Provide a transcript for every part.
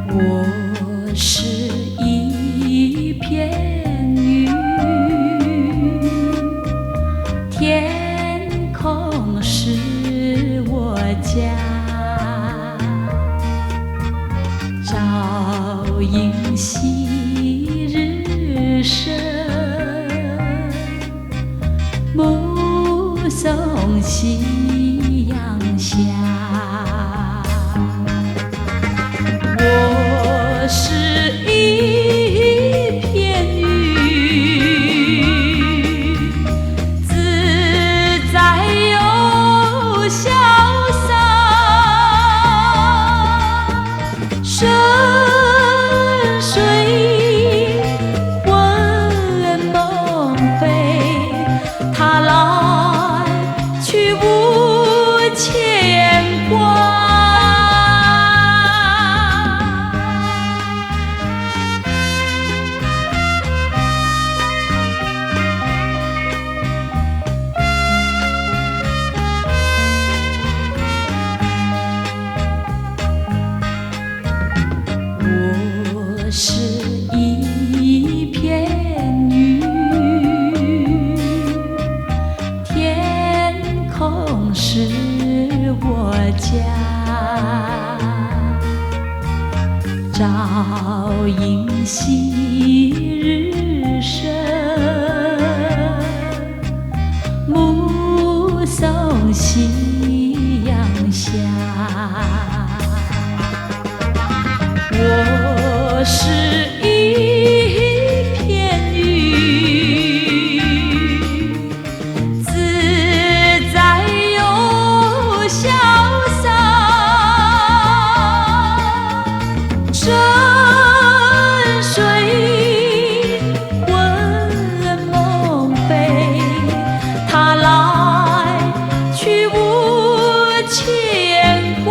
我是一片云，天空是我家，朝迎夕日升，目送夕阳下。我是一片云，自在又潇洒，深水魂梦飞，它来去无牵挂。我是一片云，天空是我家，朝迎夕日升，目送夕阳下。我是一片云，自在又潇洒，深水魂梦飞，它来去无牵挂。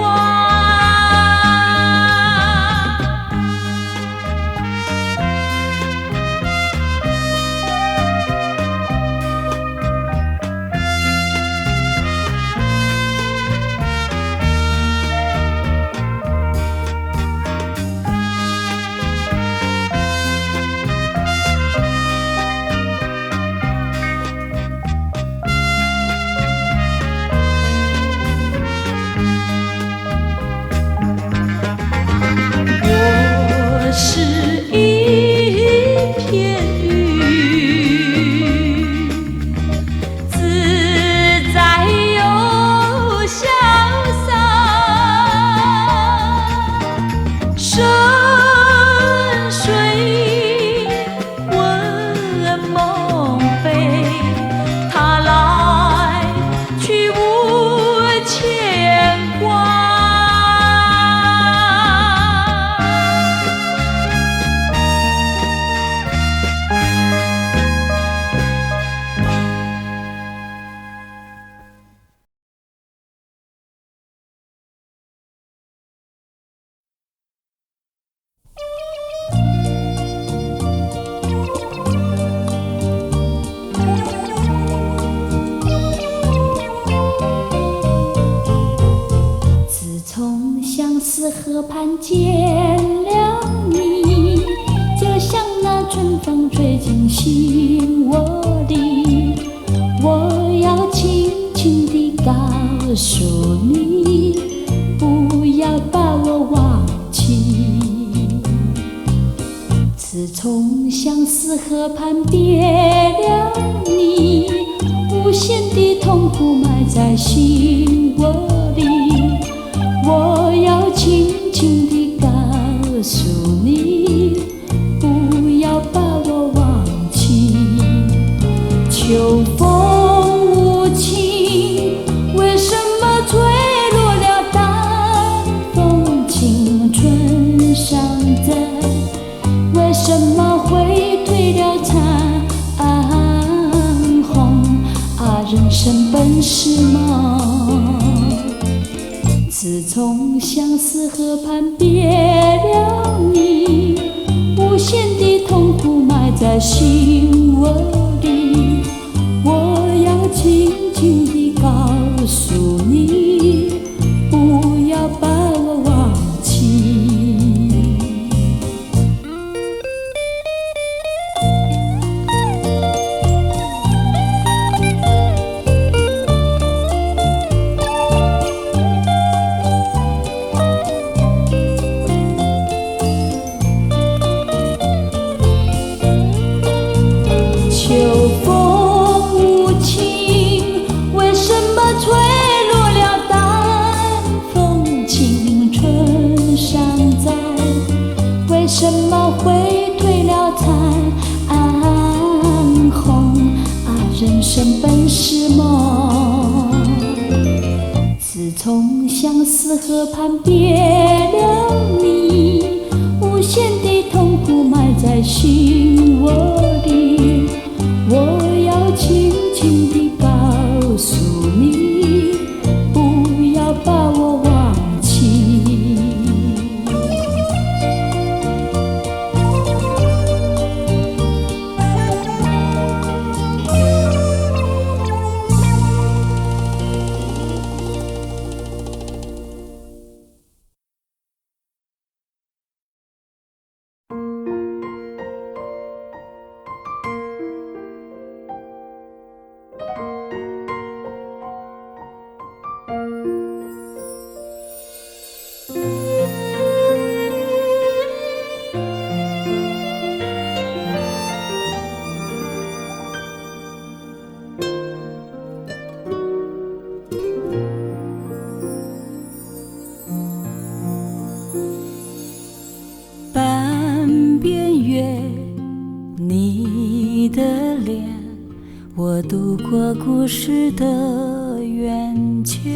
我是一片云，自在又潇洒，深水魂梦飞，它来去无牵挂。自从相思河畔见了你，就像那春风吹进心窝里，我要轻轻地告诉你，不要把我忘记。自从相思河畔别了你，无限的痛苦埋在心窝里，我要轻轻地告诉你，不要把我忘记。秋风无情，为什么吹落了淡风青春上的？为什么会褪了残红？人生本是梦。自从相思河畔别了在心窝里，我要轻轻地告诉你，不要把我忘记。秋风无情，为什么吹落了淡风？青春尚在，为什么会褪了残红？啊，人生本是梦，自从相思河畔别了你，无限的痛苦埋在心窝里。我要轻轻地告诉你，不要把我忘记。半边月，你的脸，我度过故事的缘切，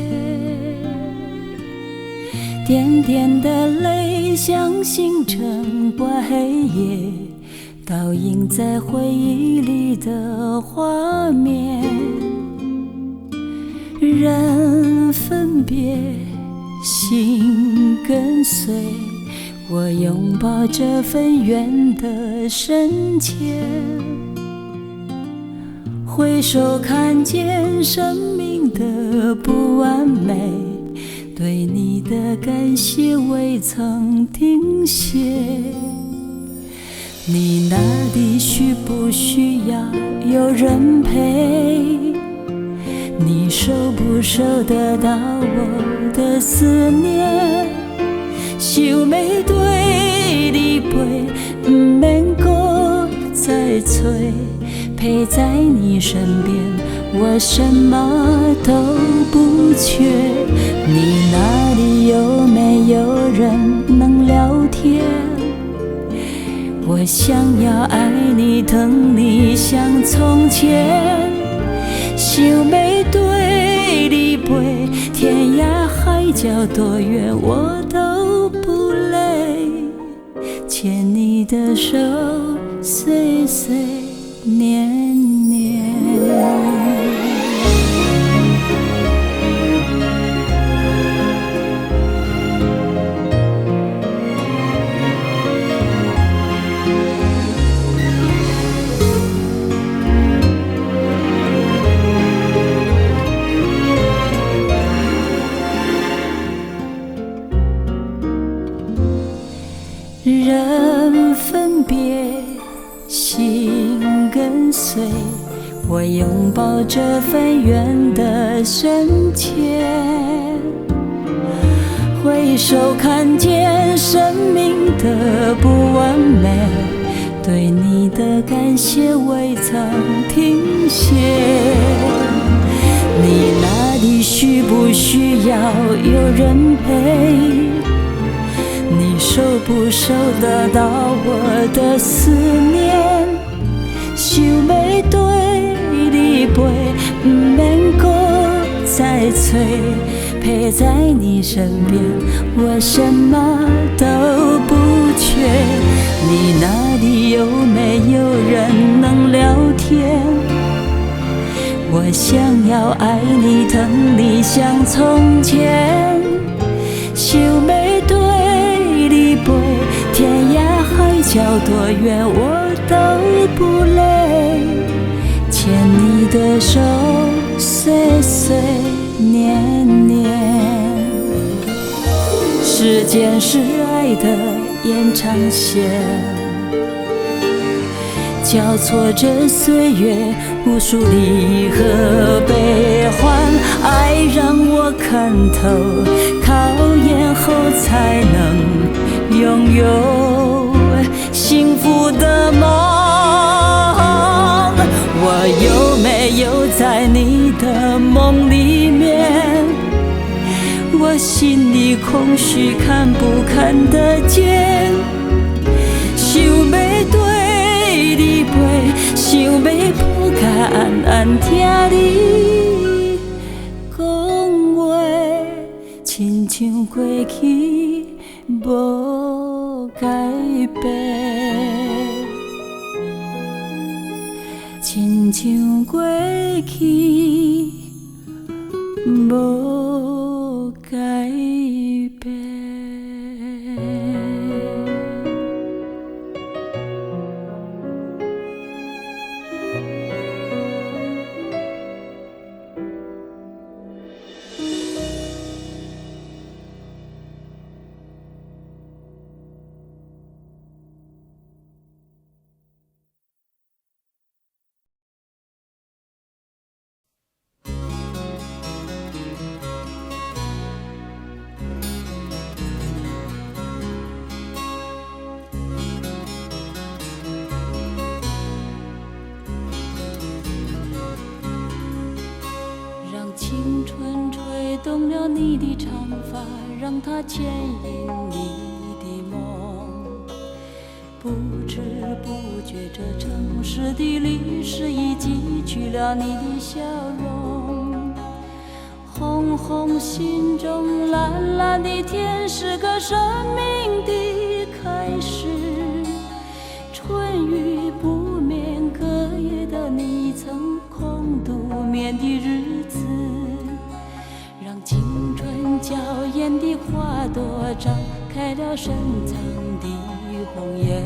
点点的泪像星辰挂黑夜，倒映在回忆里的画面。人分别，心跟随，我拥抱这份缘的深切，回首看见生命的不完美，对你的感谢未曾停歇。你那里需不需要有人陪？你收不收得到我的思念？想要对你陪，不免搁再催，陪在你身边，我什么都不缺。你那里有没有人能聊天？我想要爱你疼你像从前，想要对你陪，天涯海角多远我都不累，牵你的手岁岁年年。人分别，心跟随，我拥抱这份缘的深切，回首看见生命的不完美，对你的感谢未曾停歇。你那里需不需要有人陪？你收不收得到我的思念？想要对你陪，不免搁再催，陪在你身边，我什么都不缺。你那里有没有人能聊天？我想要爱你疼你像从前，想要对你陪，天涯海角多远我都不累，牵你的手，岁岁年年。时间是爱的延长线，交错着岁月，无数离合悲欢。爱让我看透，考验后才能拥有幸福的梦。我有没有在你的梦里面？我心里空虚，看不看得见？想要对你陪，想要抱甲安安听你讲话，亲像过去无改变，亲像过去无改变。青春吹动了你的长发，让它牵引你的梦。不知不觉，这城市的历史已记取了你的笑容。红红心中，蓝蓝的天，是个生命的开始。春雨不眠，隔夜的你曾空独眠的日子，让青春娇艳的花朵绽开了深藏的红颜。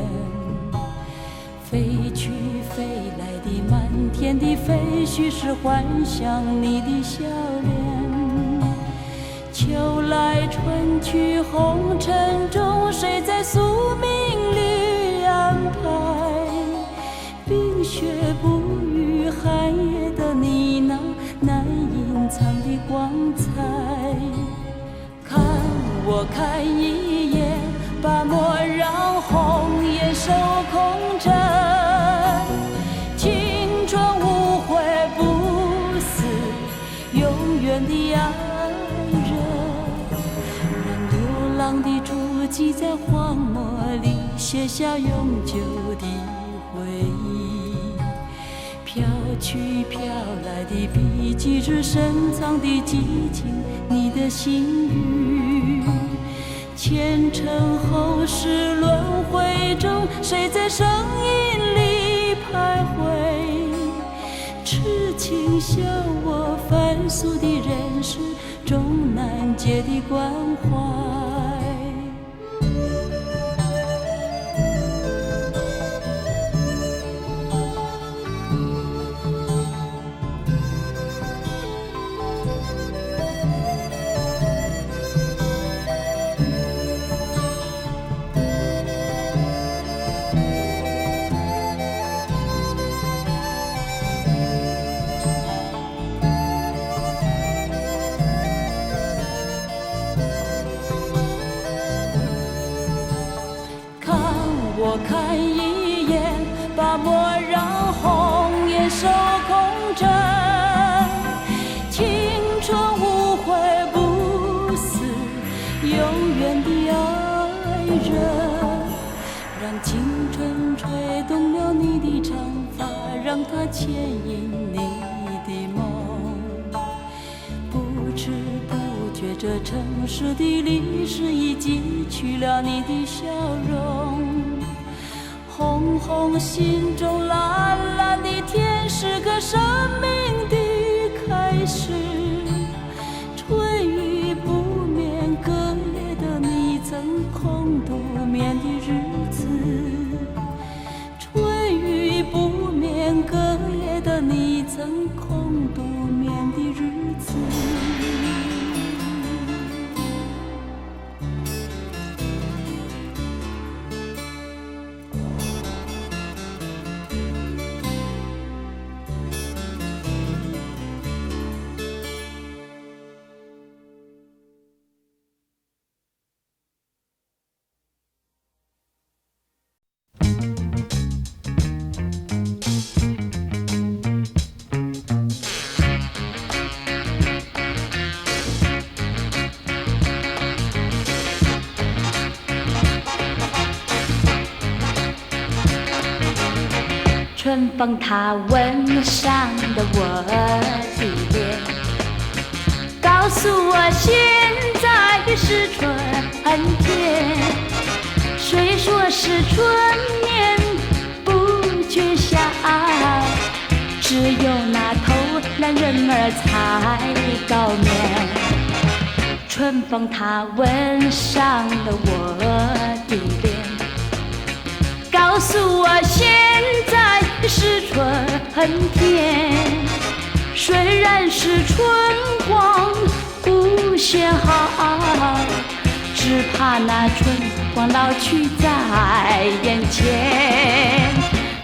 飞去飞来的满天的飞絮，是幻想你的笑脸。秋来春去红尘中，谁在宿命里安排？冰雪不语，寒夜的你那难隐藏的光彩。看我看一眼，把莫让红颜守空枕。青春无悔不死，永远的爱人。让流浪的足迹在荒漠里写下永久的回忆。飘去飘来的笔迹，是深藏的激情，你的心语。前尘后世轮回中，谁在声音里徘徊？痴情笑我凡俗的人世中难解的关怀。我看一眼，把莫让红颜守空枕。青春无悔不死，永远的爱人。让青春吹动了你的长发，让它牵引你的梦。不知不觉，这城市的历史已记取了你的笑容。红红心中，蓝蓝的天，是个生命的开始。春雨不眠，隔夜的你曾空独眠的日子，春风它吻上了我的脸，告诉我现在是春天。谁说是春眠不觉晓？只有那偷懒人儿才高眠。春风它吻上了我的脸，告诉我现在是春天。虽然是春光无限好，只怕那春光老去在眼前。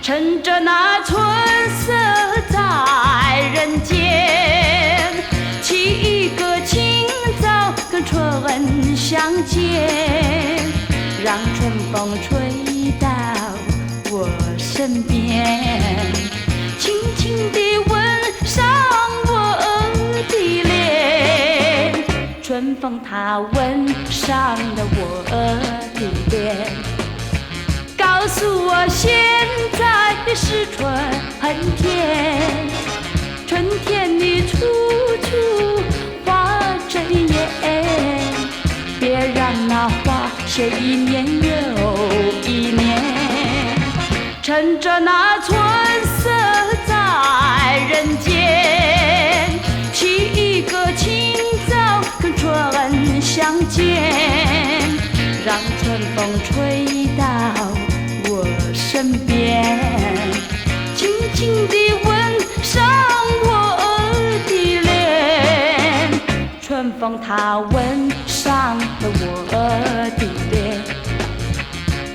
趁着那春色在人间，沏一个清早跟春相见，让春风吹到我身边，轻轻地吻上我的脸。春风它吻上了我的脸，告诉我现在是春天。春天里处处花争艳，别让那花谢一年又一年。趁着那春色在人间，沏一个清早跟春相见，让春风吹到我身边，轻轻地吻上我的脸。春风它吻上了我的脸，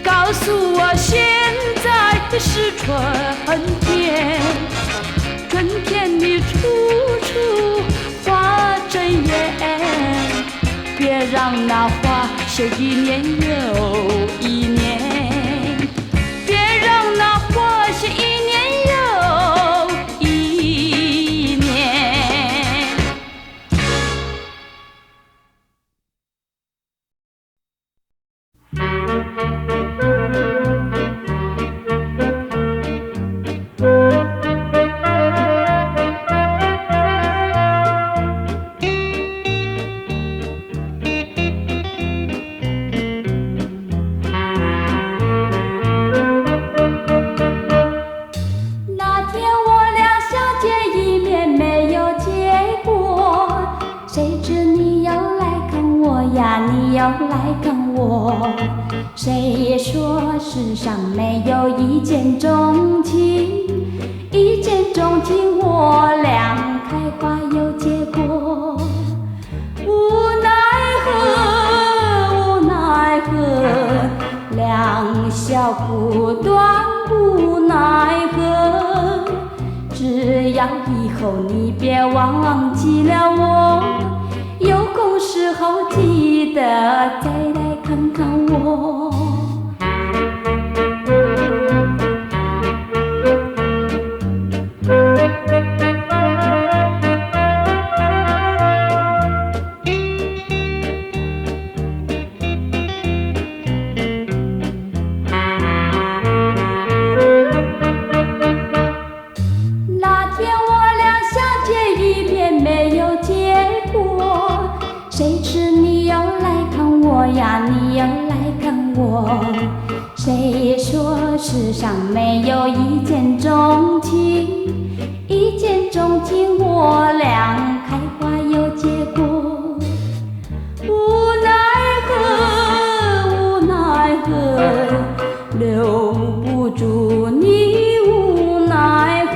告诉我现在是春天。春天里处处花争艳，别让那花谢一年又一年，别让那花谢一年又一年。谁说世上没有一见钟情？一见钟情，我俩开花有结果。无奈何，无奈何，两小苦短，无奈何。只要以后你别忘记了我，有空时候记得再来看看我。那天我俩相见一面没有结果，谁知你又来看我呀，你又来看我。谁说世上没有一见钟情？一见钟情，我俩开花有结果。无奈何，无奈何，留不住你，无奈何。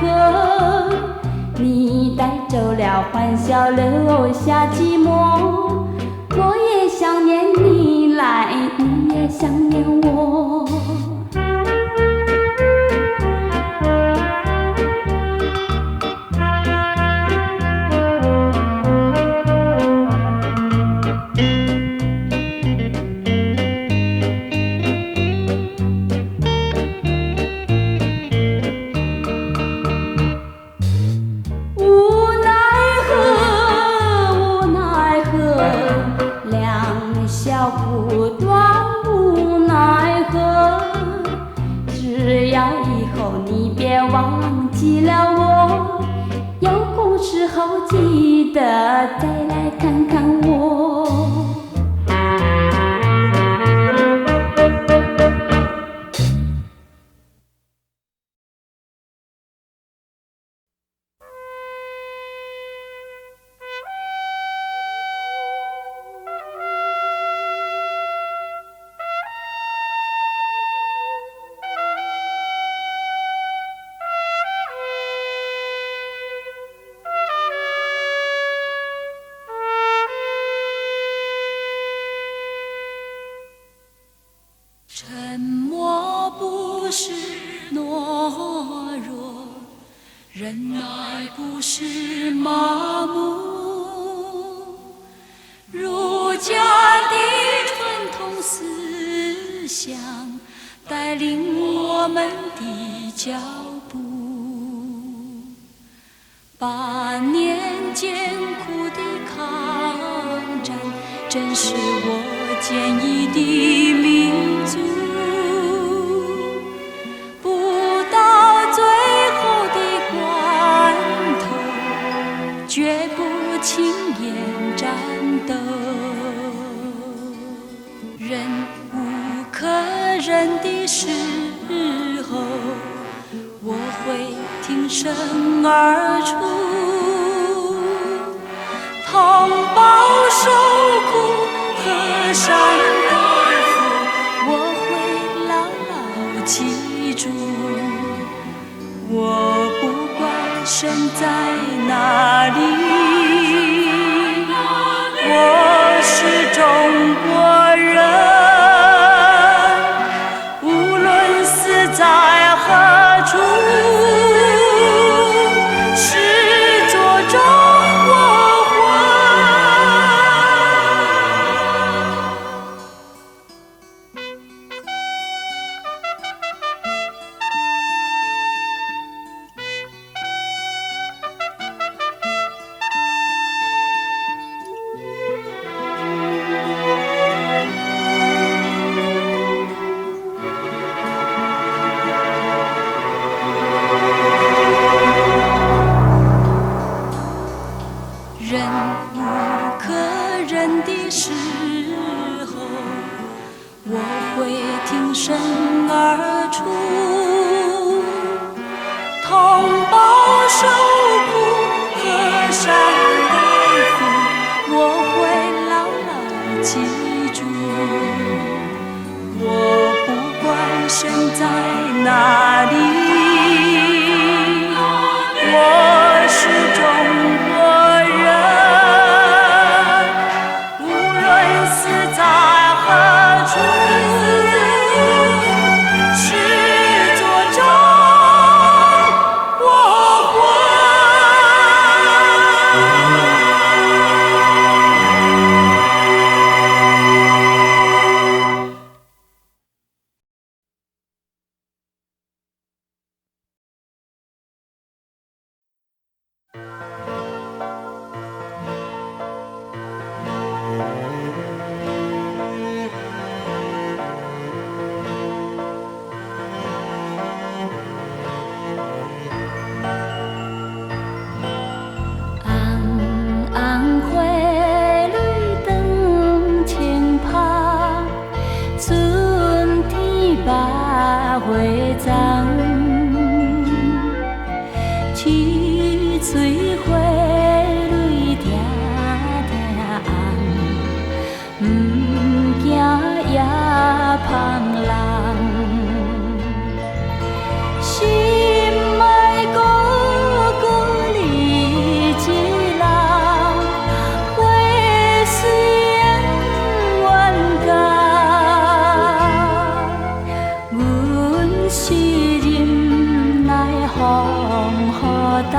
你带走了欢笑，留下寂寞。我也想念你来，你也想念我。小苦短，无奈何。忘记了我，有空时候记得再来看看我。沉默不是懦弱，忍耐不是麻木，儒家的传统思想带领我们的脚步，8年艰苦的抗战，正是我坚毅的民族。不到最后的关头，绝不轻言战斗。忍无可忍的时候，我会挺身而出，同胞受苦河山代父，我会牢牢记住。我不管身在哪里，我是中国人，无论死在何处，是做中国魂。忍无可忍的时候，我会挺身而出，同胞受苦河山代父，我会牢牢记住。我不管身在哪里，我是中国人，无论死在何处，是做中国魂。红红花蕊长青柏，春天百花丛，七水花蕊听听红，不惊夜芳人。心爱哥哥你一人，花虽然冤家，阮是忍耐风雨冬。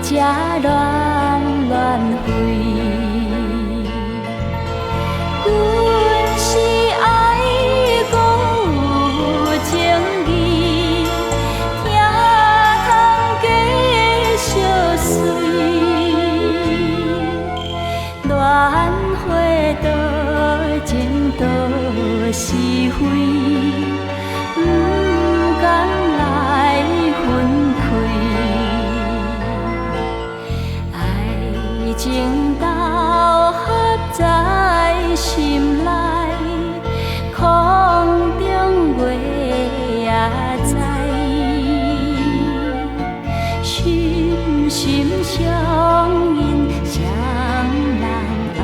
这乱乱飞。阮是爱搁有情义，听通继续随。乱花多情多是非，不敢来分开。爱情交合在心内，空中月也知，心心相印相人爱，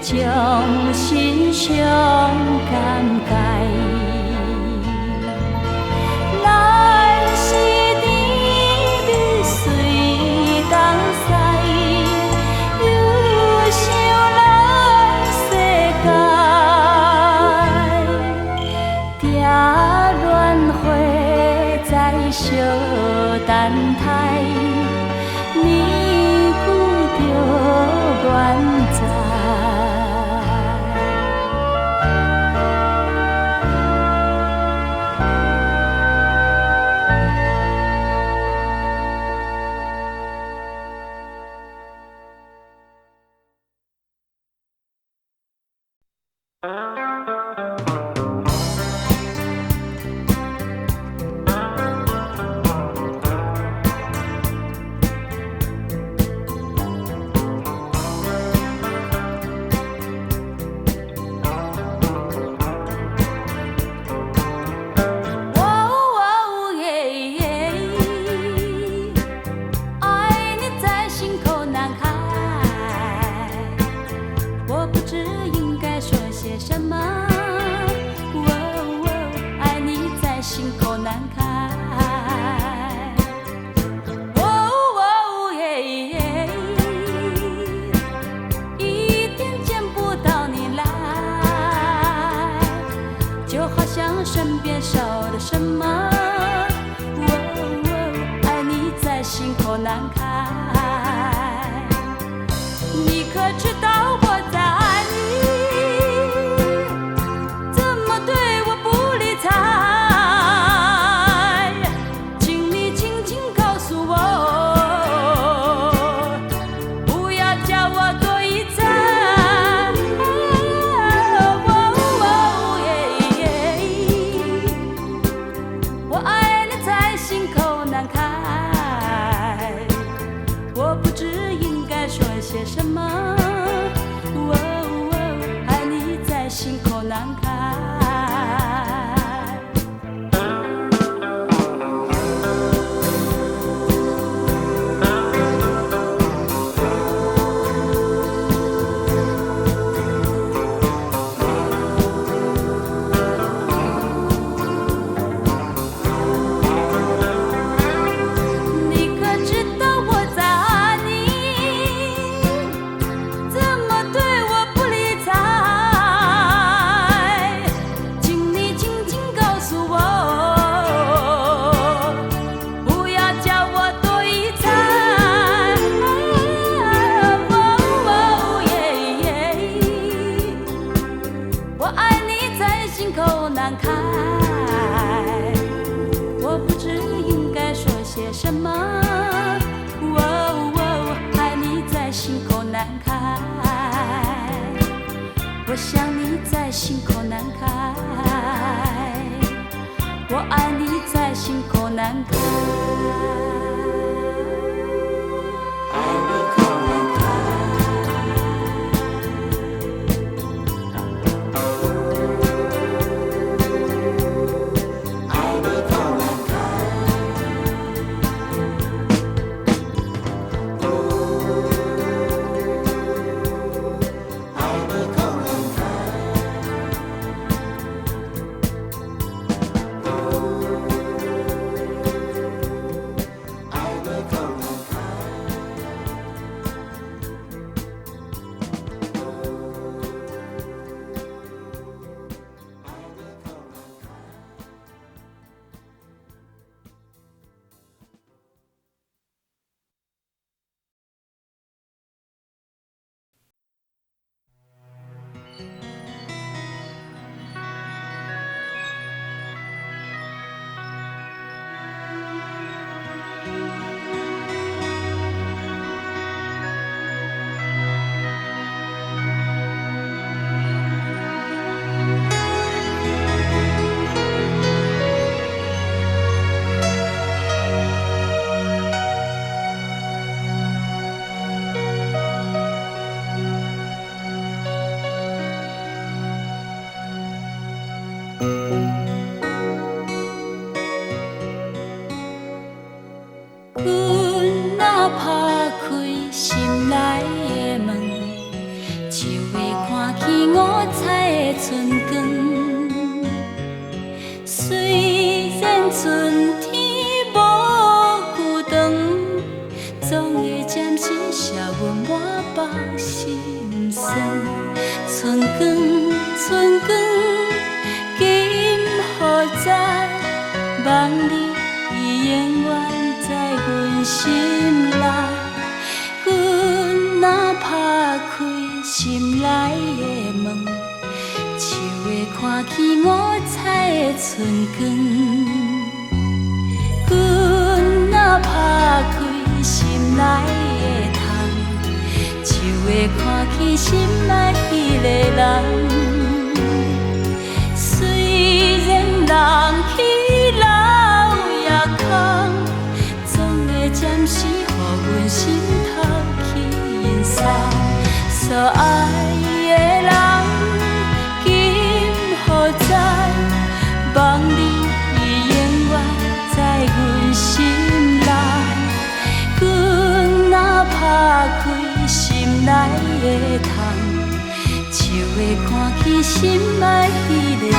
将心相感慨。咱是甜蜜随东西，忧伤咱世界，定乱花在小等待，年久就缘在。爱你在心口难开，我不知应该说些什么。爱你在心口难开。一天见不到你来，就好像身边少了什么。爱你在心口难开。你可知道我在爱你，怎么对我不理睬？请你轻轻告诉我，不要叫我多一猜。我爱你在心口难开，我不知应该说些什么。爱你在心口难开。你可知道我在爱你，怎么对我不理睬？请你轻轻告诉我，不要叫我多一猜。我爱你在心口难开，我不知应该说些什么。爱你在心口难开，我想你在心口难开，我爱你在心口难开。爱你口难开。若打开心内的门，就会看见五彩的春光。虽然春天无久长，总会暂时写阮满腹心酸。春光，春光，今何在？望你永远在阮心内。阮若打开心内的门，就会看见五彩的春光。阮若打开心内的窗，就会看见心爱迄个人。虽然人去楼也空，总会暂时予阮心头轻松。所爱的人，今何在？望你永远在阮心内。阮若打开心内的窗，就会看见心爱迄个人。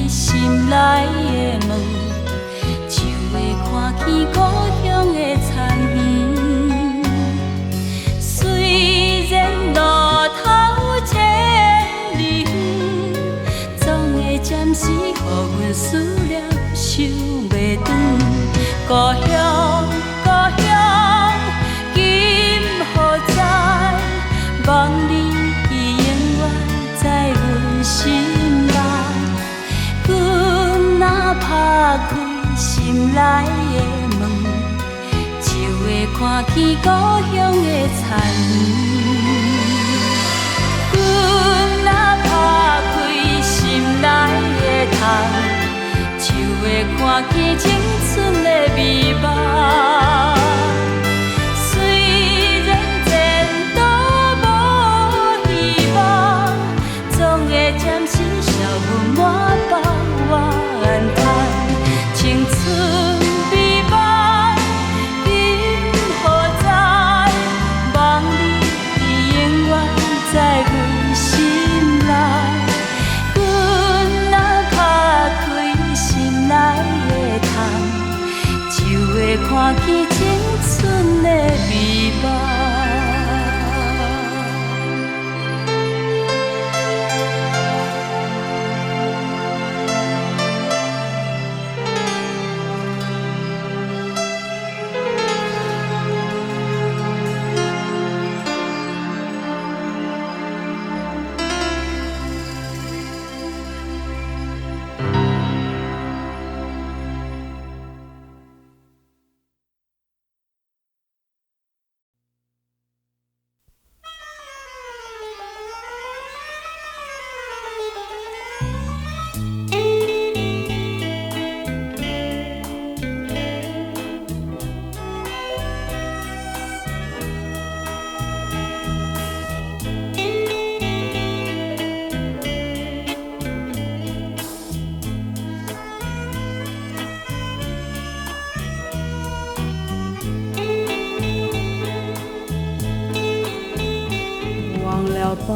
心内的门，就会看见故乡的田园。虽然路途千里远，总会暂时予阮思念想袂长。故乡，故乡，今何在？望你永远在阮心内。阮若打开心内的门，就会看见故乡的田园。阮若打开心内的窗，就会看见青春的美梦。虽然前途无希望，总会暂时笑阮满腹怨叹。青春美梦，今何在？望你永远在阮心内。阮若打开心内的窗，就会看见青春的美梦。吧，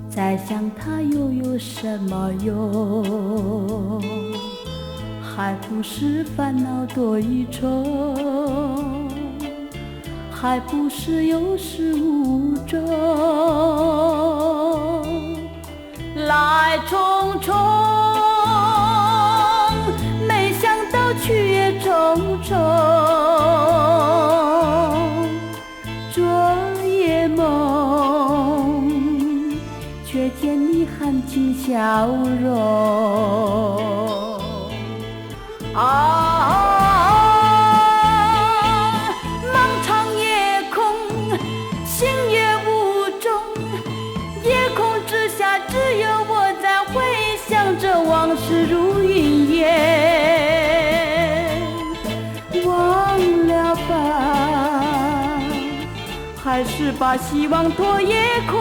再想它又有什么用？还不是烦恼多一重，还不是有始无终。却见你含情笑容。漫长夜空，星月无踪，夜空之下只有我在回想着往事如云烟。忘了吧，还是把希望托夜空。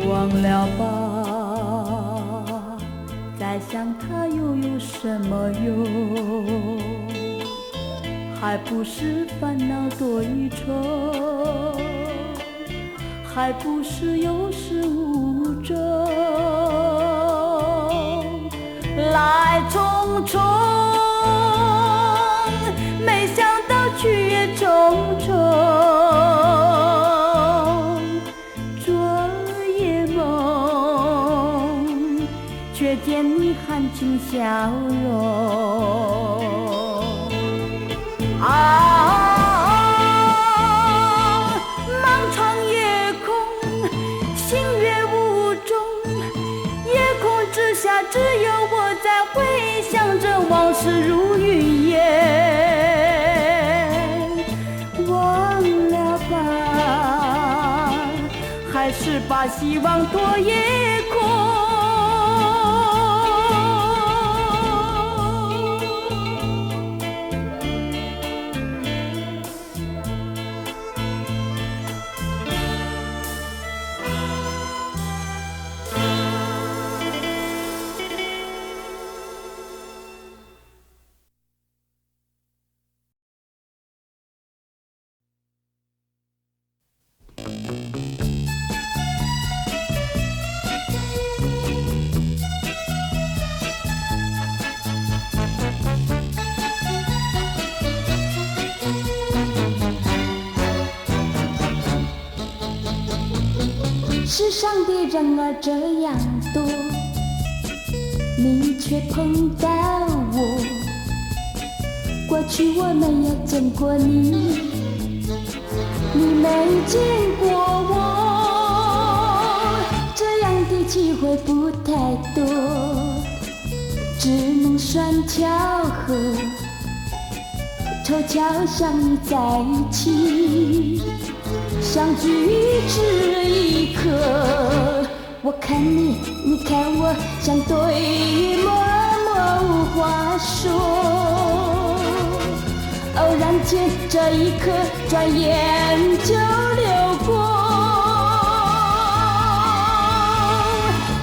忘了吧，再想它又有什么用？还不是烦恼多一重，还不是有始无终。来匆匆，没想到去也匆匆。昨夜梦，却见你含情笑容。漫长夜空，星月无踪，夜空之下只有我在回想着往事如云烟。忘了吧，还是把希望托夜空。世上的人儿这样多，你却碰到我。过去我没有见过你，你没见过我，这样的机会不太多，只能算巧合，凑巧相遇在一起，相聚只一刻。我看你，你看我，像对默默无话说。偶然间，这一刻转眼就流过。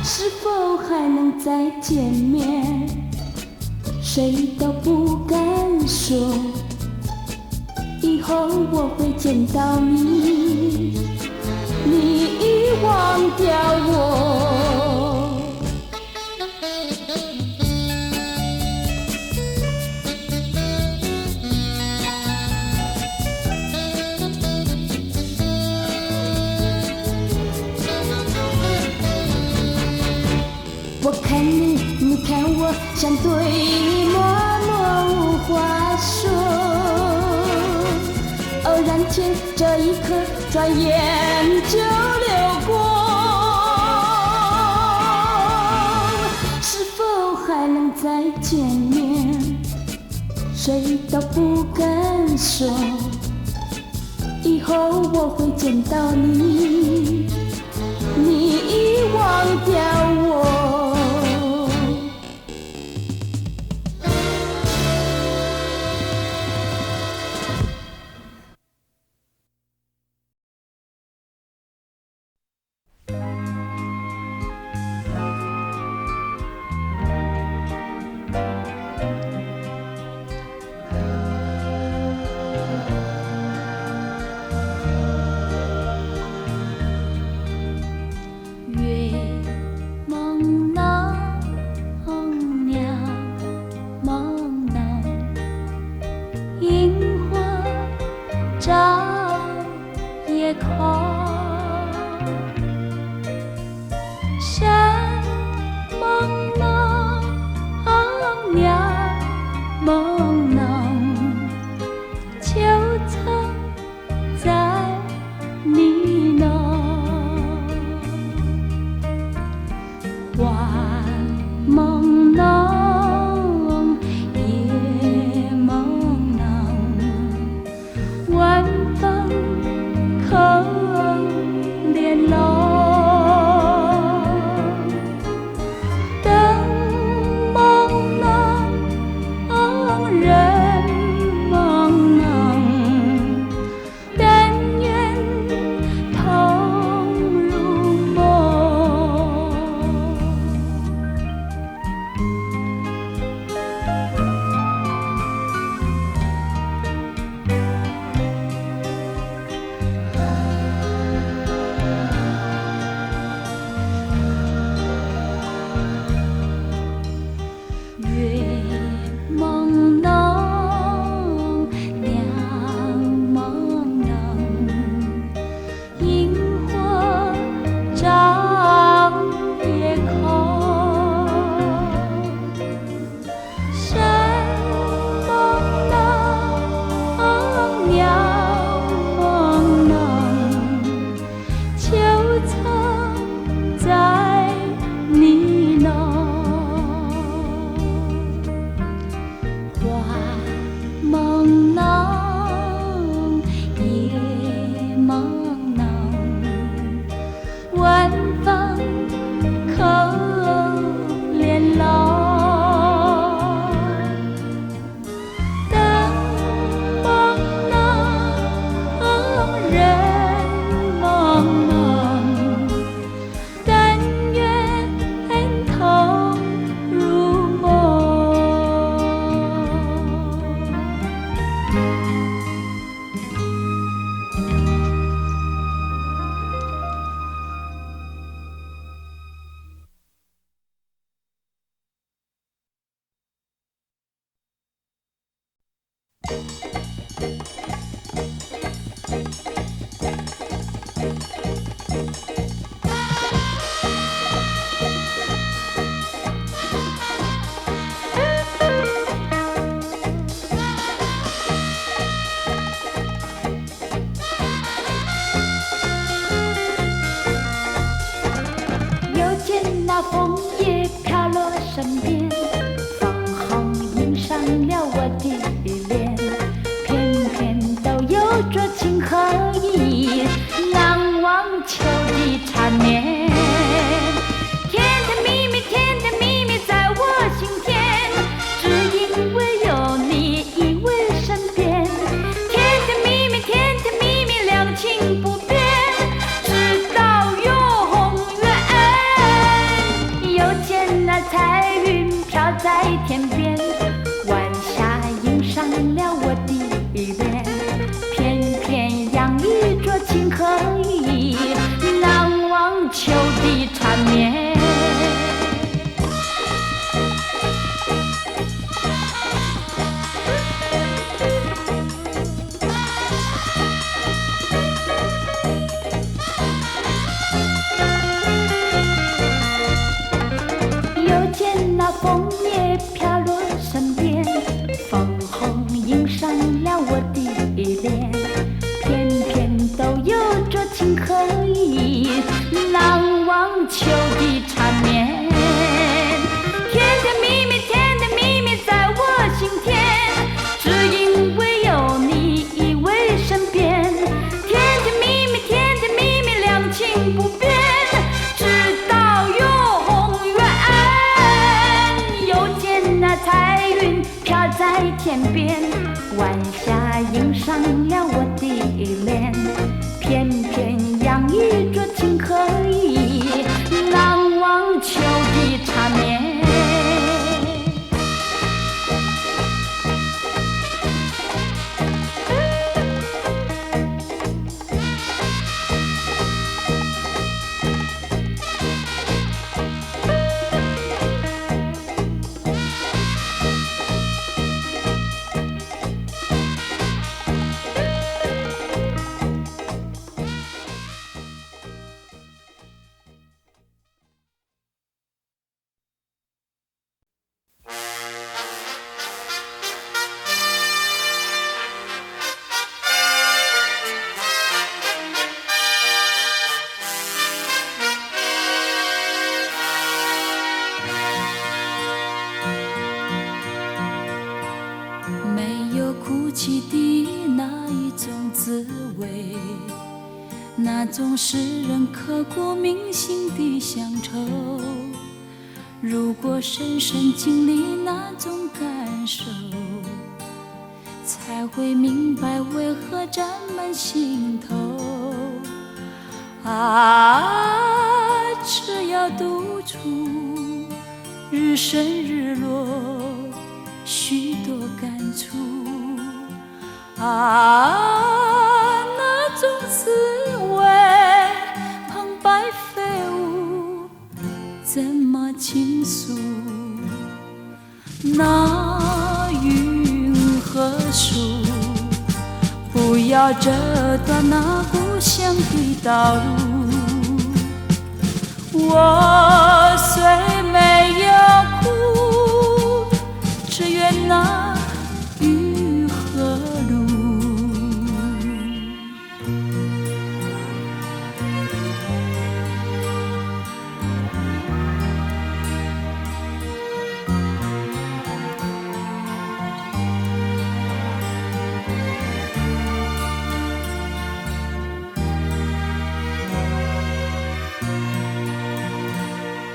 是否还能再见面？谁都不敢说。以后我会见到你，你已忘掉我。我看你，你看我，像对默默无话说。偶然间，这一刻转眼就流过。是否还能再见面？谁都不敢说。以后我会见到你，你已忘掉我。山茫茫。花朦胧，夜朦胧，晚风可怜了。枫叶飘落身边，枫红映上了我的脸，偏偏都有着情和意，难忘秋的缠绵。甜甜蜜蜜，甜甜蜜蜜在我心田，只因为有你依偎身边。甜甜蜜蜜，甜甜蜜蜜，两情不变。彩云飘在天边，晚霞映上了我的脸，偏偏洋溢着情和意，难忘秋的缠绵。枫叶飘落身边，枫红映上了我的脸，偏偏都有着情和意，难忘秋的缠绵。甜甜蜜蜜，甜甜蜜蜜在我心田，只因为有你依偎身边。甜甜蜜蜜，甜甜蜜蜜，两情不变。彩云飘在天边，晚霞映上了我的脸，偏偏洋溢着情和意，难忘秋的缠绵。种诗人刻骨铭心的乡愁，如果深深经历那种感受，才会明白为何沾满心头。只要独处，日升日落，许多感触。那种滋味，旁白飞舞，怎么倾诉？那云和树，不要折断那故乡的道路。我虽没有哭，只愿那雨和路。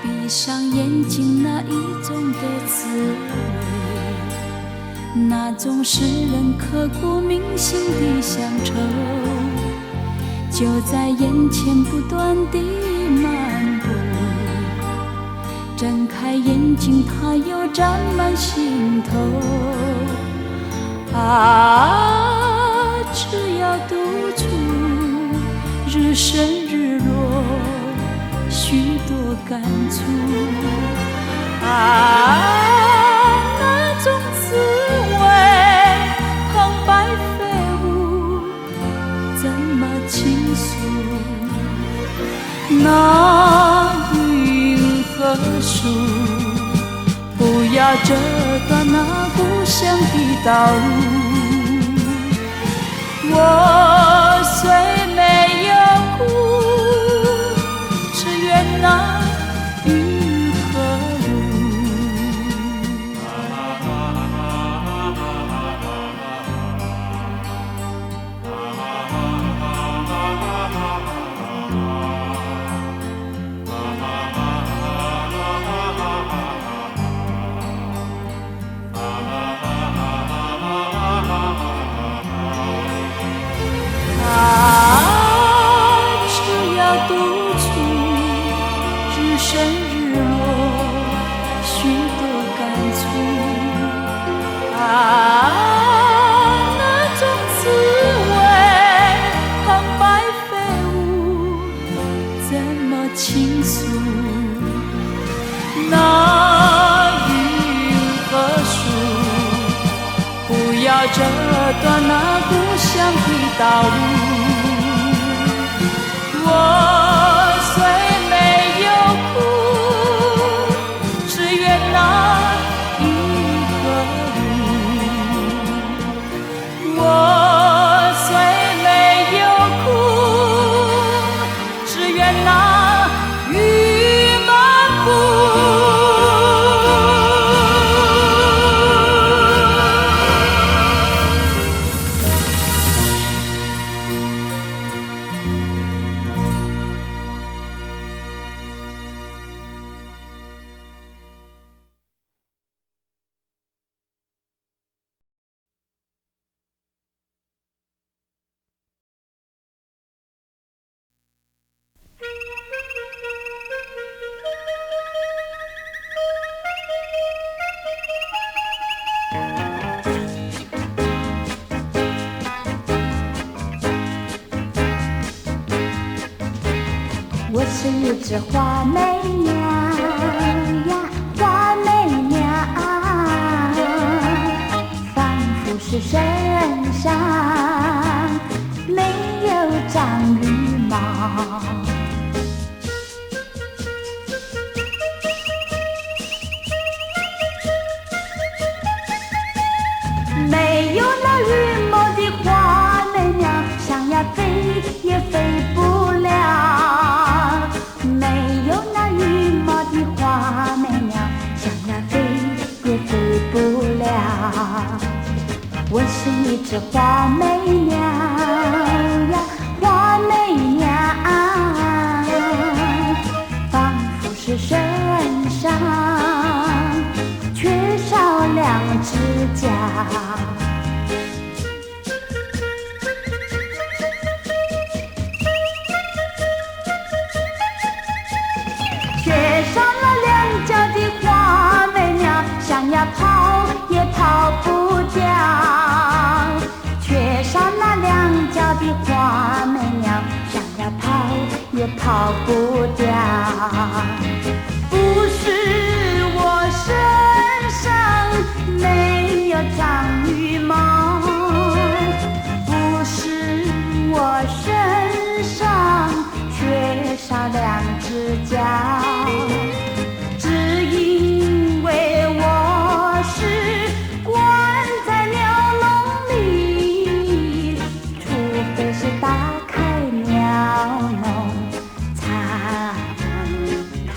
闭上眼睛，那一种的滋味，那种诗人刻骨铭心的乡愁，就在眼前不断地漫步。睁开眼睛，它又沾满心头。只要独处，日升日落，许多感触。那种滋味，旁白飞舞，怎么倾诉？那云和树，不要折断那故乡的道路。我虽没有哭，只愿那雨和路。只要独处，日升日落，许多感触。那种滋味，旁白飞舞，怎么倾诉？那云和树，不要折断那故乡的道路。我虽没有哭，只愿那雨和路。我虽没有哭，只愿那雨漫步。我是一只花媚娘呀，花媚娘，仿佛是身上没有长羽毛。没有那羽毛的花媚娘，想要飞也飞不了。没有那羽毛的花媚娘，想要飞也飞不了。我是一只花媚娘呀，花媚娘。是身上缺少两只脚，缺少了两脚的花美鸟，想要跑也跑不掉。缺少那两脚的花美鸟，想要跑也跑不掉。不是我身上没有长羽毛，不是我身上缺少两只脚，只因为我是关在鸟笼里，除非是打开鸟笼藏它。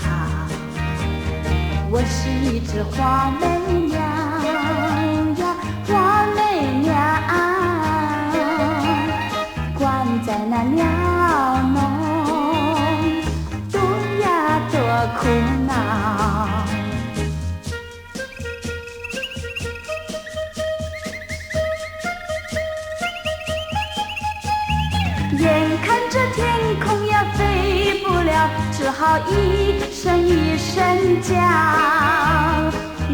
我是一只花美鸟呀，花美鸟，关在那鸟笼，多呀多苦恼。眼看着天空呀飞不了，只好一声一声叫。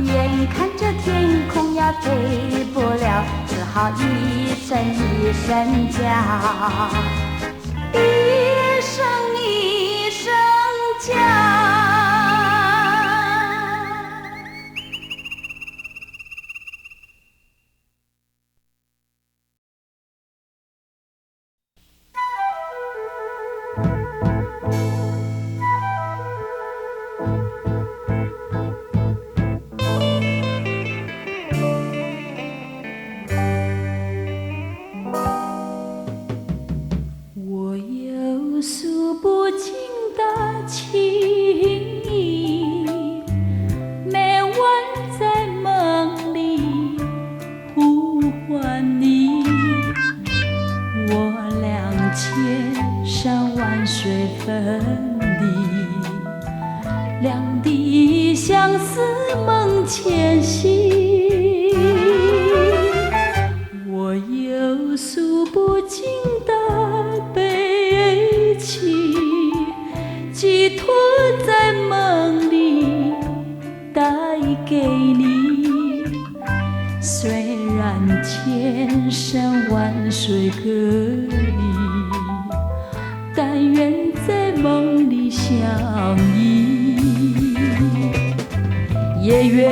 眼看着天空呀飞不了，只好一声一声叫，一声一声叫。我有数不尽的情意，每晚在梦里呼唤你。我俩千山万水分离，两地相思梦牵系。我有数不尽的悲戚，寄托在梦里带给你。虽然千山万水隔离，但愿在梦里相依。夜月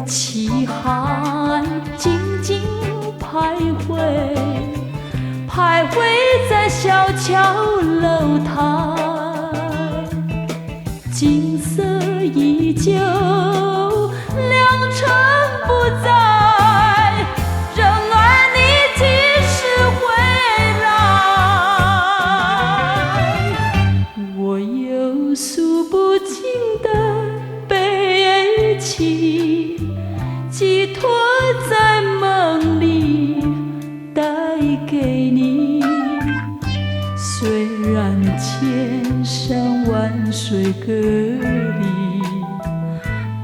凄寒，静静徘徊，徘徊在小桥楼台，景色依旧，良辰不在，人儿你几时回来？我有数不尽的悲戚，寄托在梦里带给你。虽然千山万水隔离，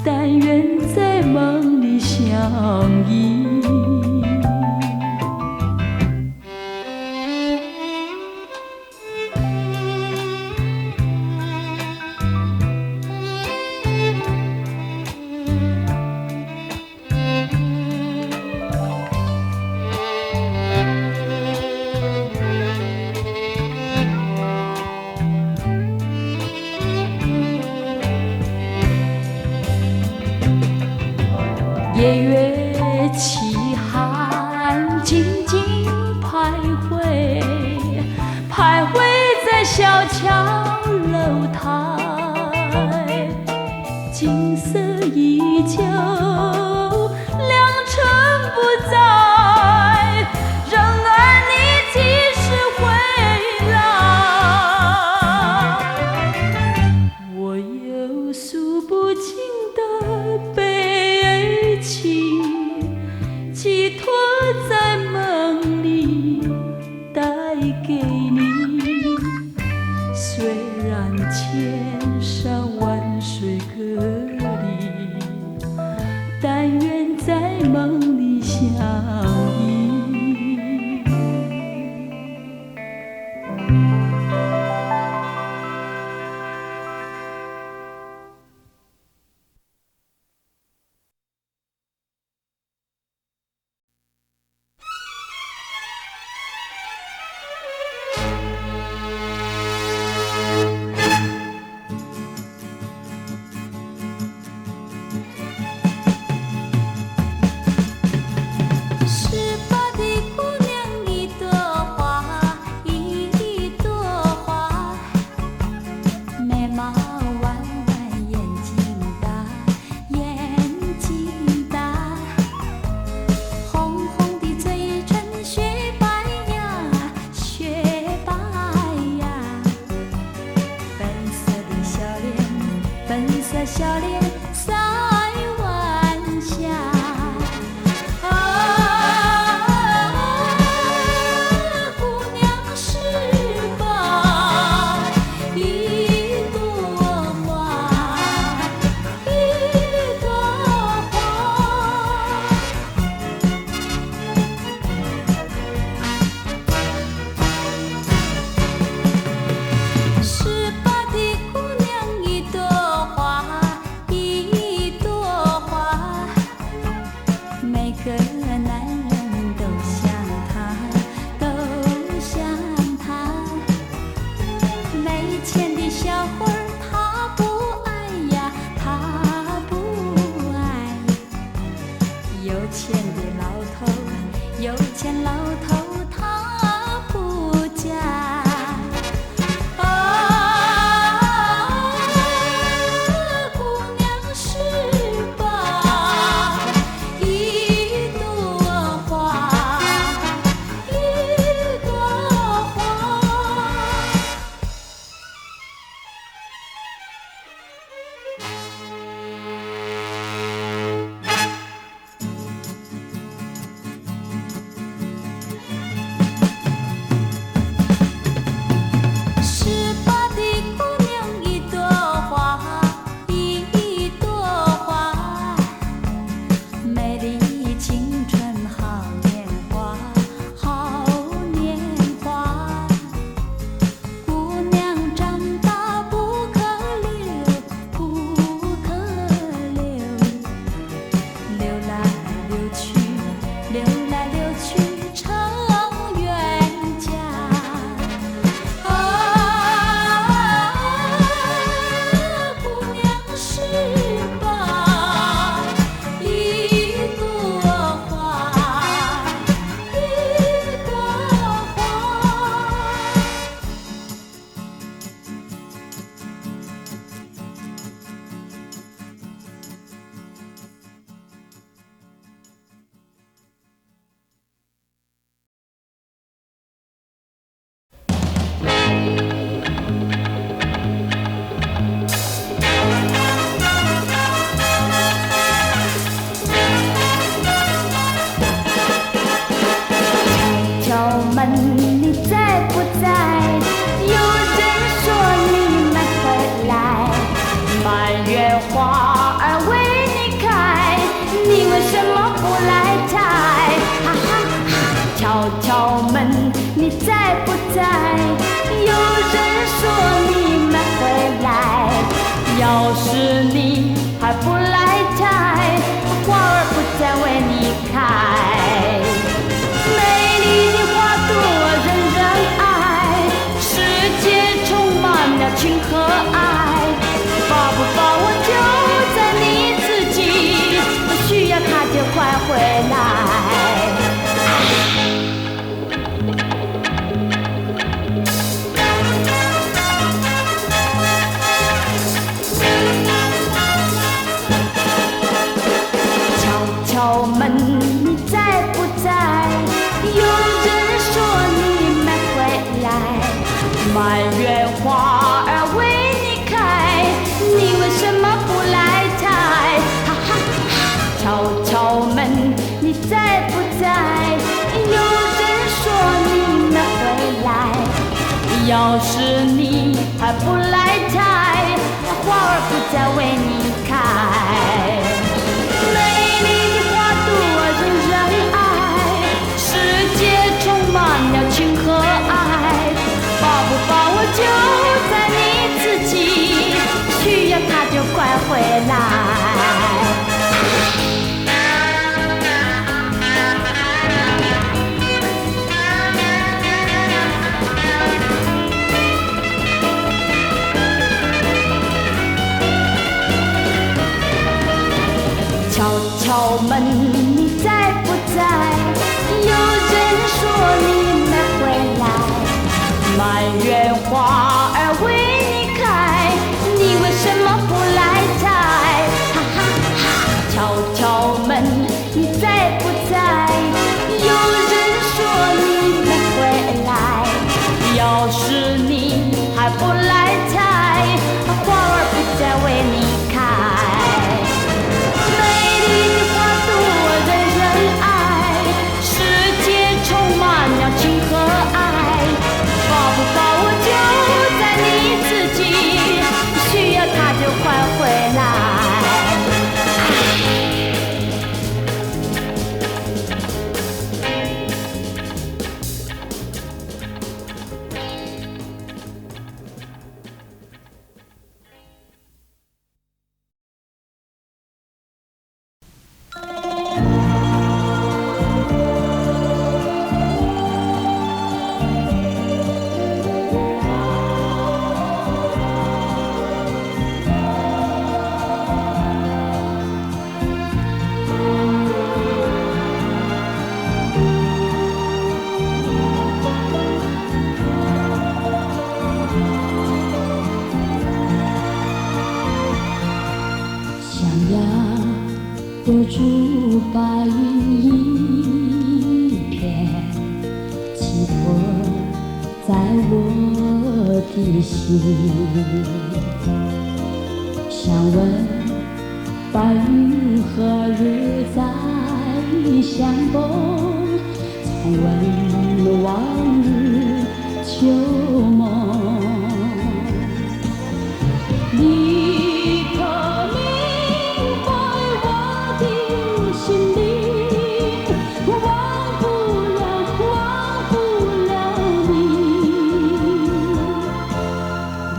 但愿在梦里相依。夜月凄寒，静静徘徊，徘徊在小桥楼台，景色依旧，良辰不在，人儿你几时回来？我有数不尽的悲戚，寄托在梦里带给你。虽然千山万水着笑脸塞晚霞。姑娘是把一朵花，一朵花。十八的姑娘一朵花，一朵花，每个男人都像她，都像她。没钱的小伙儿她不爱呀，她不爱。有钱的老头，有钱老头他不嫁。姑娘是把一朵花，一朵花。十八的姑娘一朵花，一朵花，美丽青春好年华，好年华。姑娘长大不可留，不可留，流来流去，流来流去成冤家。姑娘是把一朵花，一朵花。敲门，你在不在？有人说你慢回来，满园花儿为你开，你为什么不来采？哈哈哈！敲敲门，你在不在？有人说你慢回来，要是你还不来采，花儿不再为你开。美丽的花朵人人爱，世界充满了情和爱。抱不抱我就在你自己，不需要他就快回来。敲敲门，你在不在？有人说你慢回来，满园花儿为你开，你为什么不来采？哈哈哈！敲敲门，你在不在？有人说你慢回来，要是你还不来采，花儿不再为你开。美丽的花朵人人爱，世界充满了情和爱。抱不抱我就在你自己，需要他就快回来。敲敲门，你在不在？有人说你慢回来，满园花儿为你开，你为什么不来采？哈哈哈！敲敲门，你在不在？有人说你慢回来，要是你还不来采，花儿不再为你开。美丽的花朵人人爱，世界充满了情和爱。抱不抱我就在你自己，需要它就快回来。遮住白云一片，寄托在我的心。想问白云何日再相逢？重温往日旧梦。你可明白我的心里，忘不了你。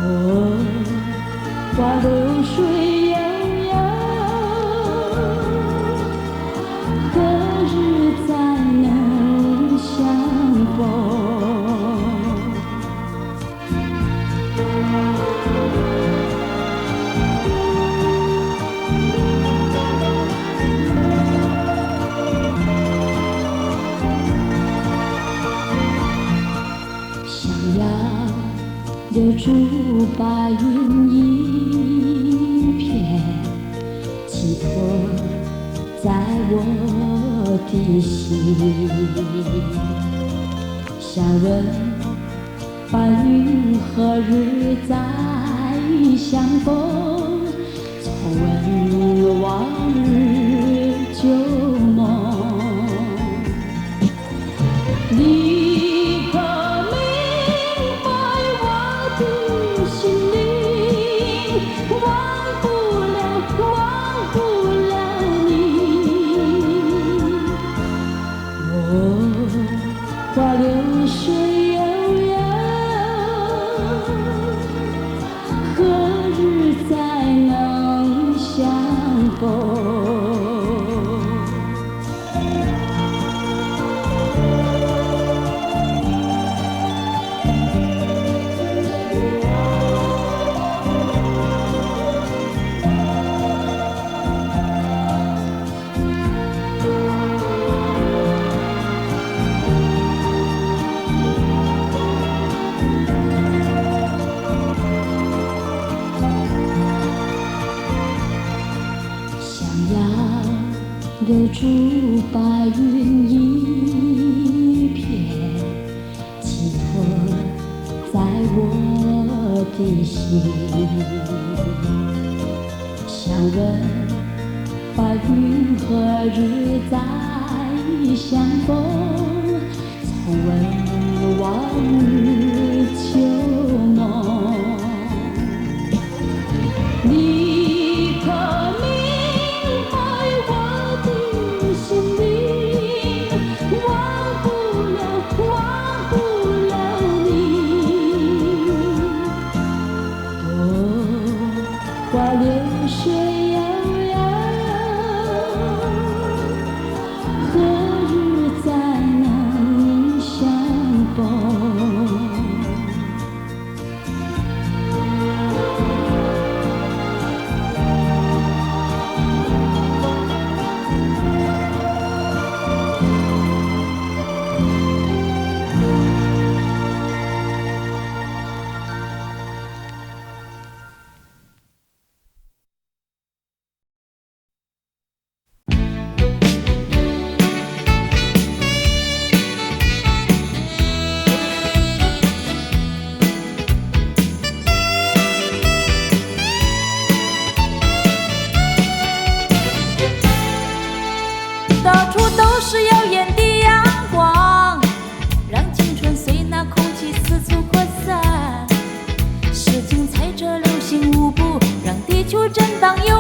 我花流水悠悠，何日再能相逢？留住白云一片，寄托在我的心。想问白云何日再相逢？重温往日旧梦。你花流水悠悠，何日再能相逢？留住白云一片，寄托在我的心。想问白云何日再相逢？重温往日旧梦。你可明白我的心里，忘不了你。花流水悠悠，何日再能相逢？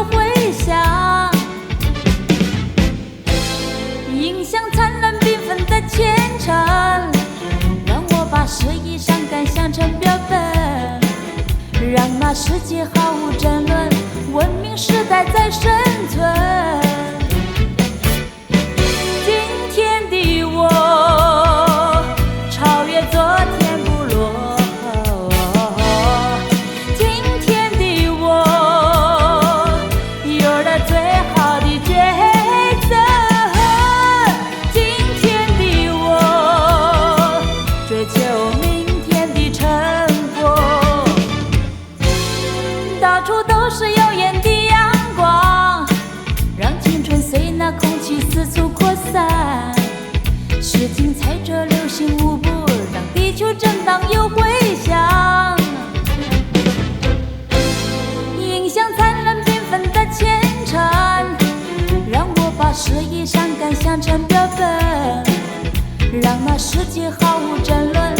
有回响，影响灿烂缤纷的前程，让我把诗意伤感想成标本，让那世界毫无争论，文明时代在生存。今天的我超越昨天不落后，今天的我有了最好的抉择，今天的我追求明天的成果，到处都是耀眼的阳光，让青春随那空气四处扩散，是精彩着流行舞步，让地球震荡又回响，影响灿烂缤纷的前程，让我把诗意伤感想成标本，让那世界毫无争论，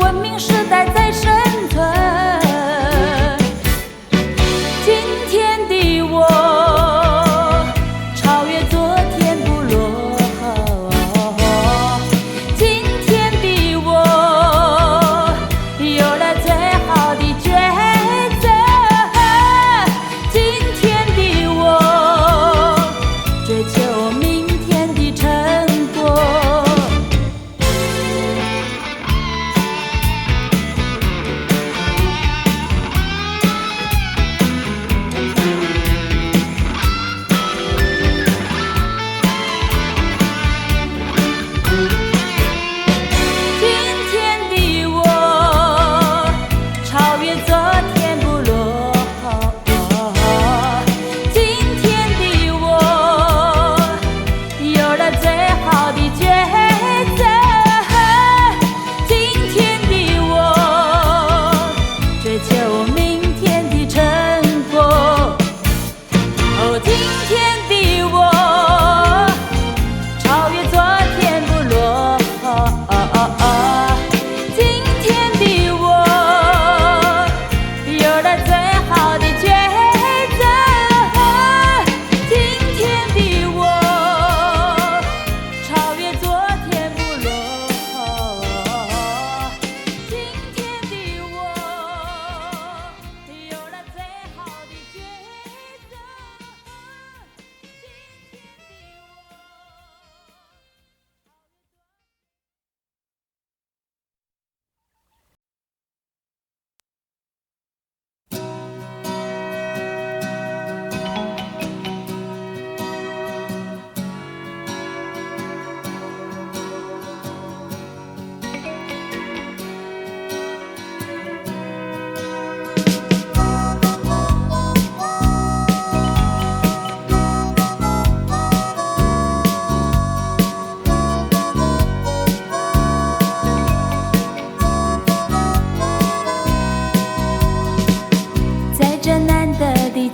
文明时代在生存。今天的我超越昨天不落后，今天的我有了最好的抉择，今天的我追求明天的成果。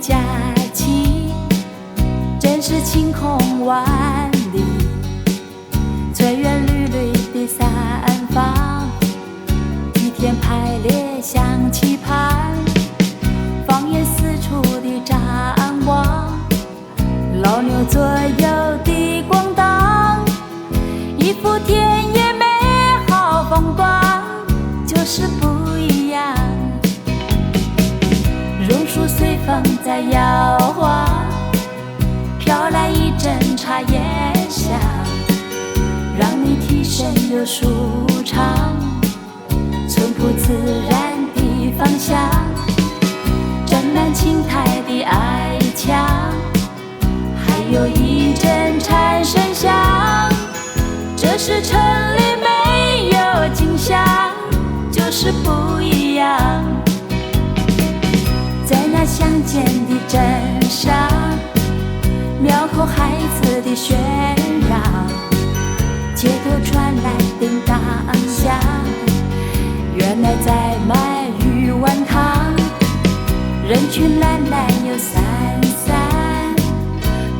假期真是晴空万里，翠园绿绿的散放，梯田排列像棋盘，放眼四处的张望，老牛左右的咣当，一幅田野美好风光，就是不一样。榕树随风在摇晃，飘来一阵茶叶香，让你提神又舒畅，淳朴自然的芳香，沾满青苔的矮墙，还有一阵蝉声响，这是城里没有景象，就是不一样。在那乡间的镇上，庙口孩子的喧嚷，街头传来叮当响，原来在卖鱼丸汤，人群懒懒又散散，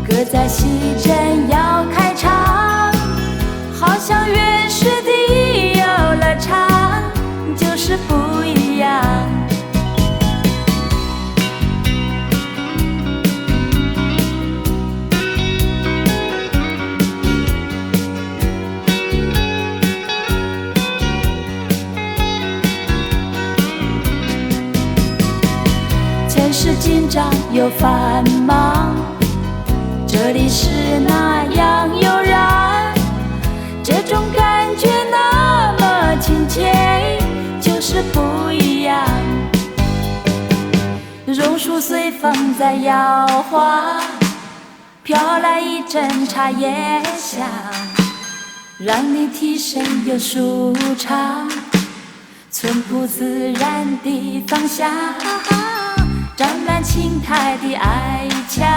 歌在西镇要开场，好像原始的游乐场，就是不一样。又繁忙，这里是那样悠然，这种感觉那么亲切，就是不一样。榕树随风在摇晃，飘来一阵茶叶香，让你提神又舒畅，淳朴自然的芳香，沾满青苔的矮墙，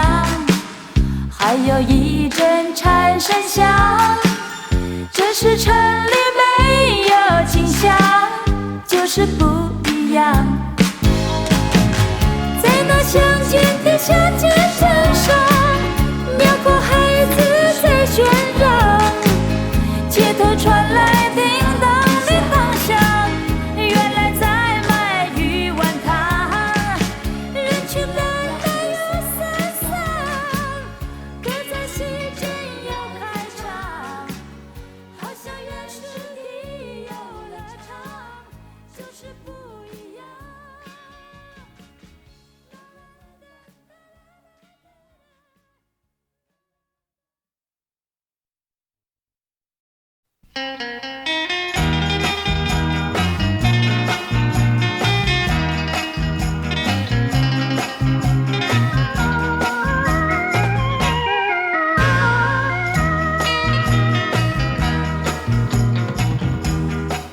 还有一阵蝉声响。这是城里没有清香，就是不一样。在那乡间的乡间镇上，苗口孩子在喧嚷，街头传来叮当的当响，原来在卖鱼丸汤。人群淡淡又散散，歌在戏真要开场，好像原始的游乐场，就是不一样。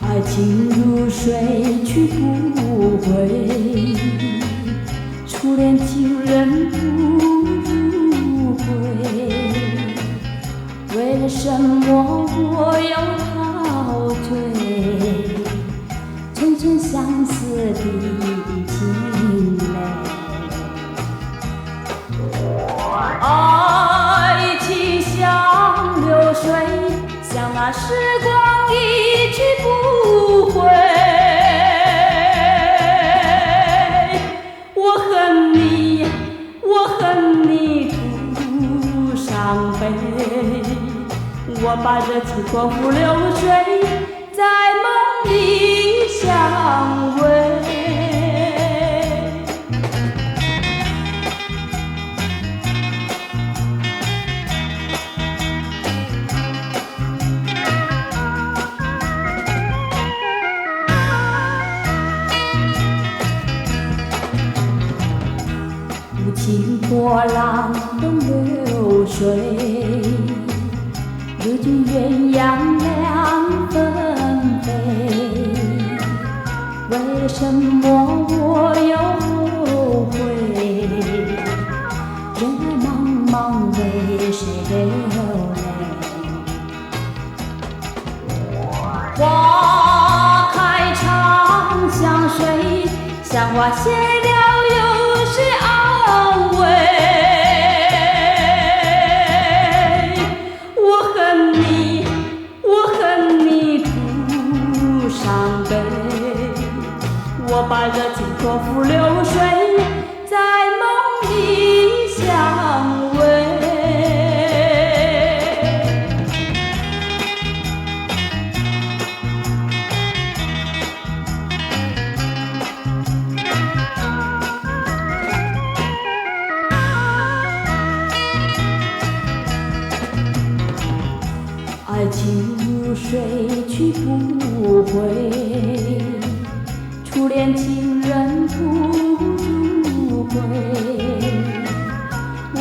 爱情如水去不回，初恋情人不如归。为了什么我又陶醉？纯纯相思的情泪。爱情像流水，像那时光一去不回。我恨你，我恨你不伤悲。我把热情托付流水，在梦里相偎。无情波浪东流水，如今鸳鸯两分飞。为了什么我又后悔？人海茫茫，为谁流泪？花开长相随，像花谢了有谁安慰？我恨你，我恨你不伤悲。我把热情托付流水，在梦里相偎。爱情如水去不回，初恋情人不如归。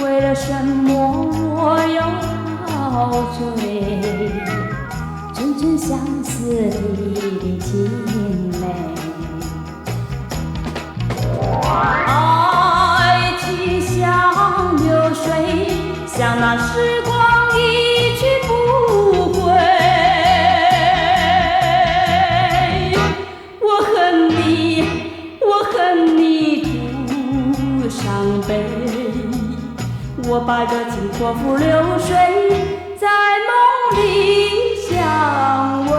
为了什么我又陶醉？纯纯相思的情泪。爱情像流水，像那时光一去不回。我恨你，我恨你不伤悲。我把热情托付流水，在梦里相偎。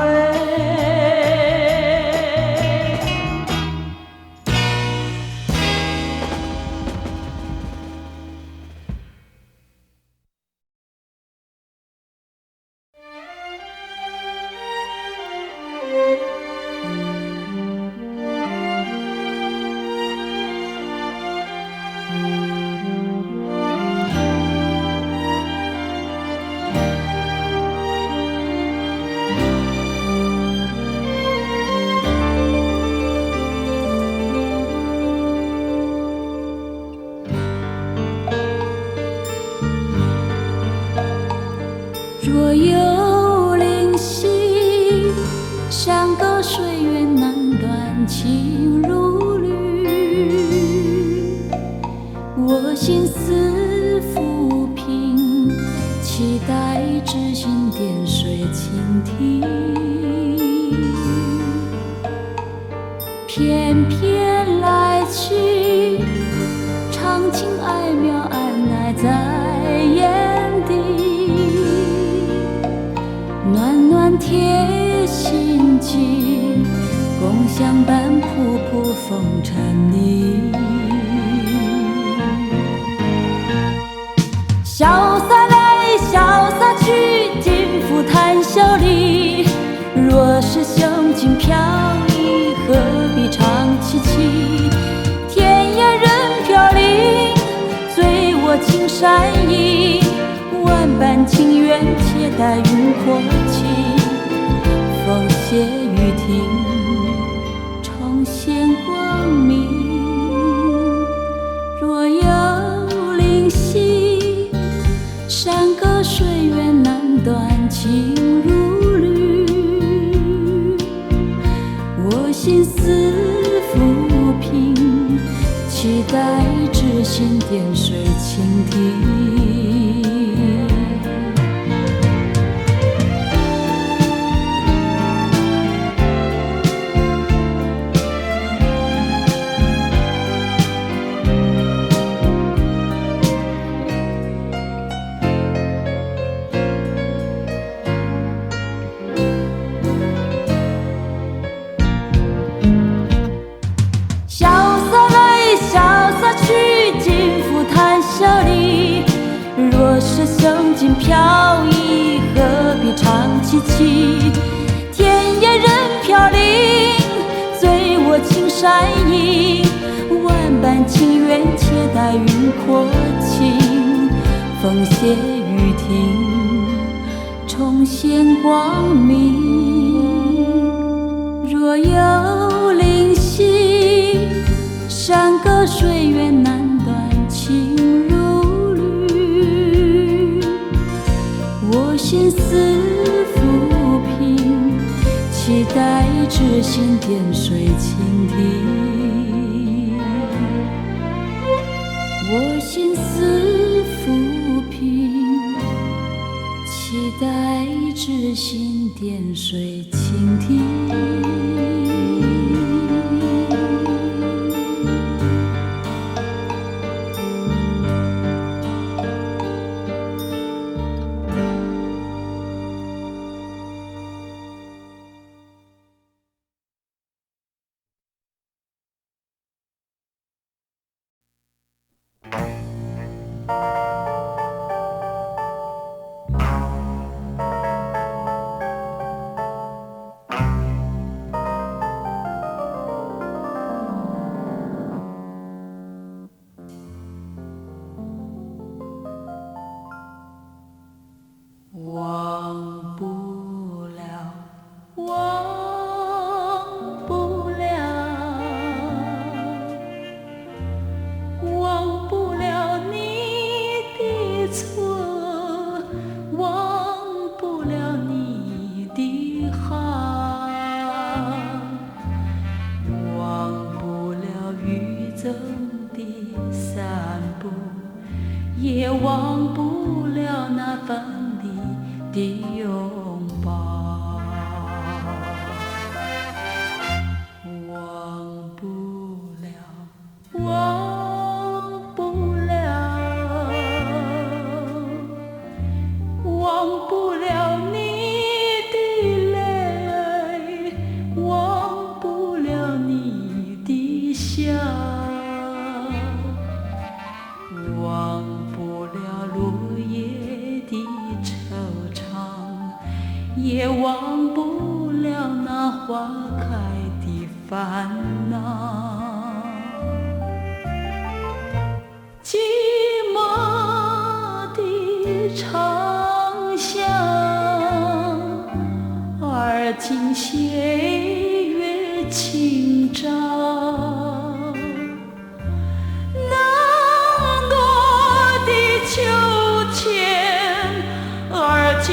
若有灵犀，山隔水远难断，情如缕。我心思浮萍，期待知心点水倾听。翩翩来去，长情爱渺，按捺在眼底。暖暖贴心机，共相伴，瀑布风尘里。潇洒来，潇洒去，尽付谈笑里。若是胸襟飘逸，何必长戚戚？天涯任飘零，醉我青山影。万般情缘，且待云过尽。风歇雨停，重现光明。若有灵犀，山隔水远难断，情如缕。我心思浮萍，期待知心点水倾听。若是胸襟飘逸，何必长戚戚？天涯任飘零，醉我青山影。万般情缘，且待云过尽。风歇雨停，重现光明。若有灵犀，山隔水远难断，情如缕。我心思浮萍，期待知心点水倾听。我心思浮萍，期待知心点水倾听。忘不了，忘不了，忘不了你的错，忘不了你的好，忘不了雨中的散步，也忘不了那分的拥抱，忘不了，忘不了，忘不了你的泪，忘不了你的笑，忘不了落叶的也忘不了那花开的烦恼，寂寞的长巷，而今斜月清照，难过的秋千，而今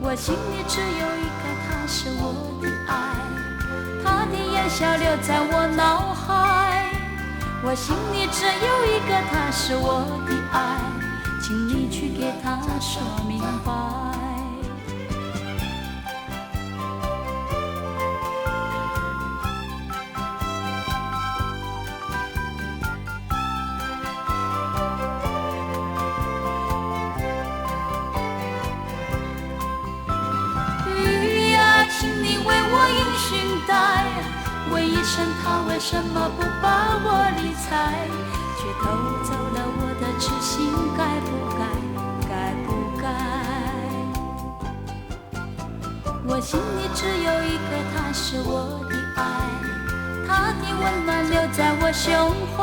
我心里只有一个，他是我的爱，他的眼笑留在我脑海。我心里只有一个，他是我的爱，请你去给他说明白。问一声他为什么不把我理睬，却偷走了我的痴心，该不该？我心里只有一个他，是我的爱，他的温暖留在我胸怀。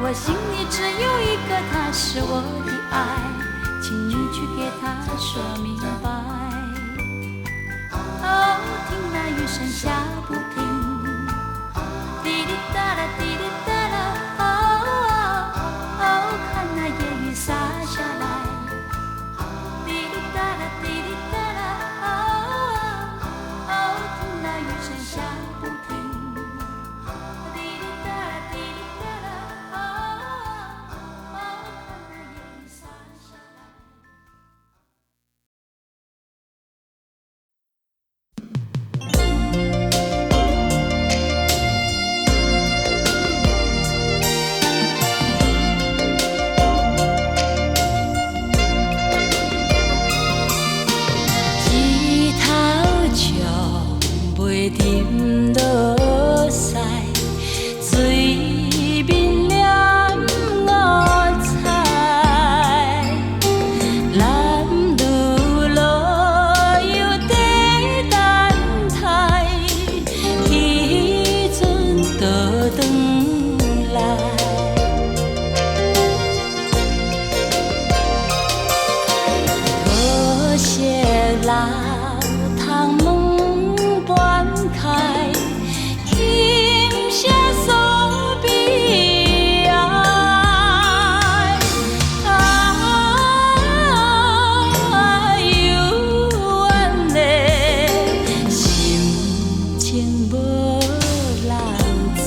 我心里只有一个他，是我的爱，请你去给他说明白。哦，听那雨声下不停，滴滴答啦滴滴答啦，哦，看那夜雨洒下来，滴滴答啦滴滴答啦，哦，听那雨声下不停，滴滴答啦滴滴答啦，哦，看那夜雨洒下来。一头将袂沉落西，水面染五彩，男女老幼在等待，彼阵倒转来。可惜老窗门半开，轻声诉悲哀。幽怨的心情无人知。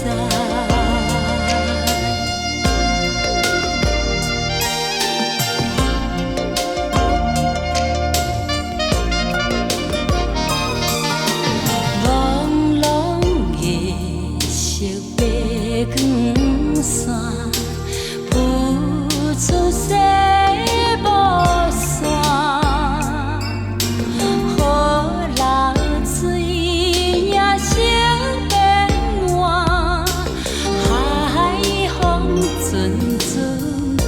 朦胧夜色白光线，浮出西部山，雨流水也成变换，海风阵阵寒。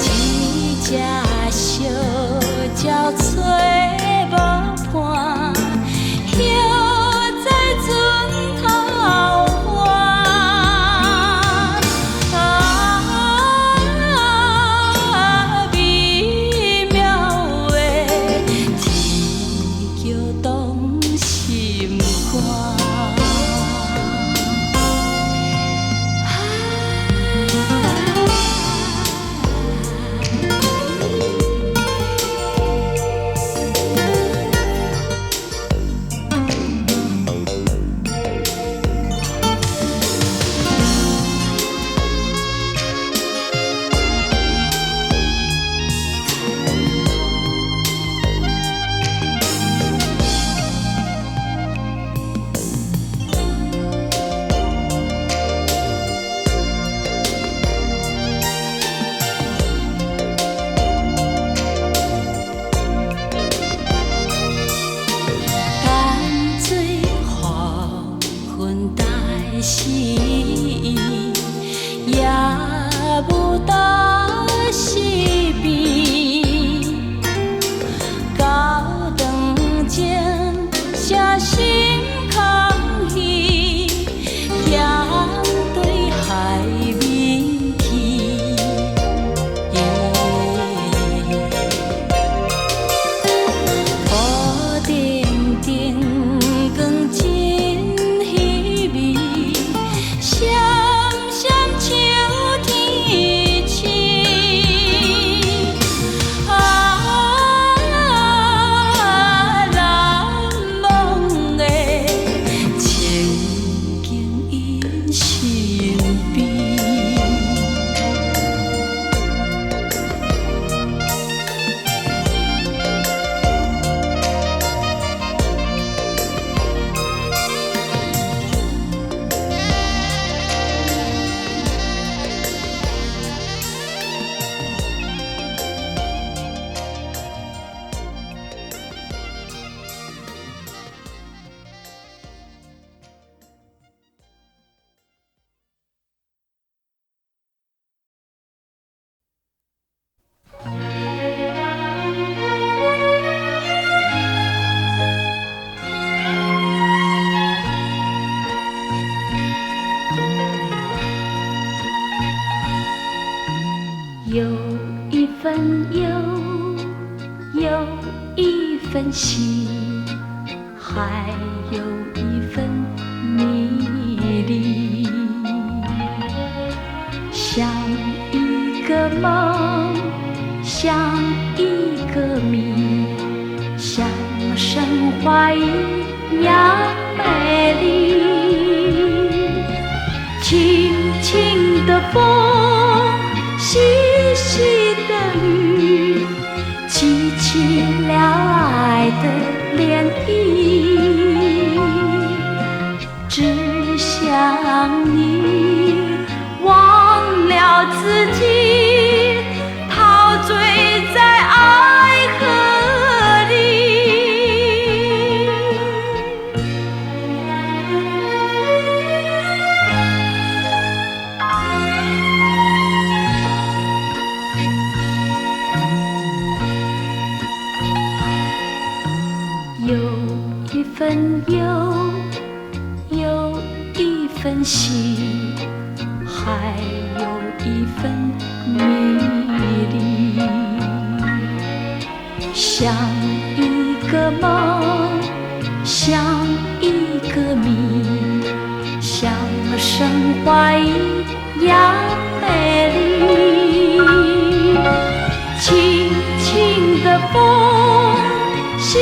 一只小鸟吹无伴，叶在船头翻。美妙的天桥动心肝。淡水黄昏待时，也无到时边，高堂前写心空虚，向对海面去。乌沉沉光真稀微，闪闪秋天深。有一份有一份喜，还有一份迷离，像一个梦，像一个谜，像神话一样美丽。轻轻的风，细细的雨，激起了爱的涟漪。只想你忘了自己，陶醉在爱河里。有一份有一份喜，还有一份迷离，像一个梦，像一个谜，像神话一样美丽。轻轻的风，细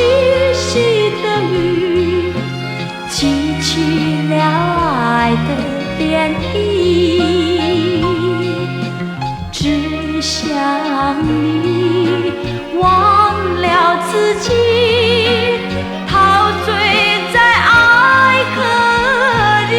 细的雨，激起了爱的涟漪。只想你忘了自己，陶醉在爱河里。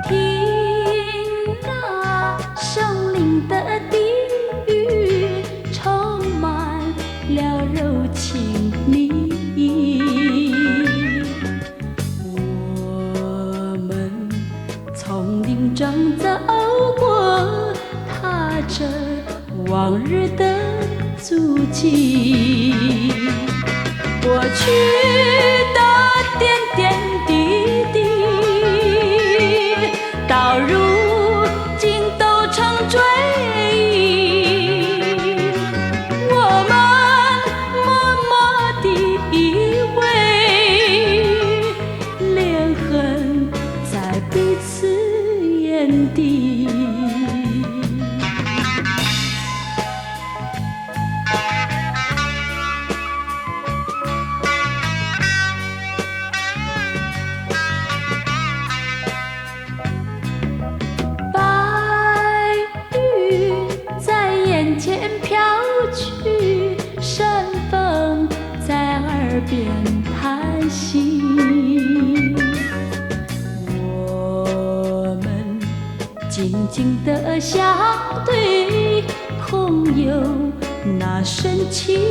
听那森林的低语，充满了柔情蜜意。我们从林中走过，踏着往日的足迹，过去的点点滴滴，到如今都成追忆。我们默默地依偎，连痕在彼此眼底。前飘去，山风在耳边叹息。我们静静地相对，空有那深情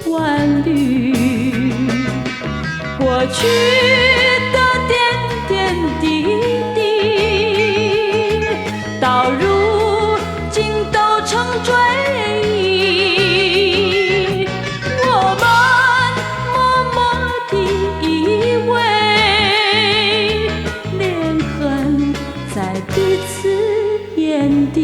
万缕。过去的点点滴滴，到如今都成追忆。我们默默地依偎，连痕在彼此眼底。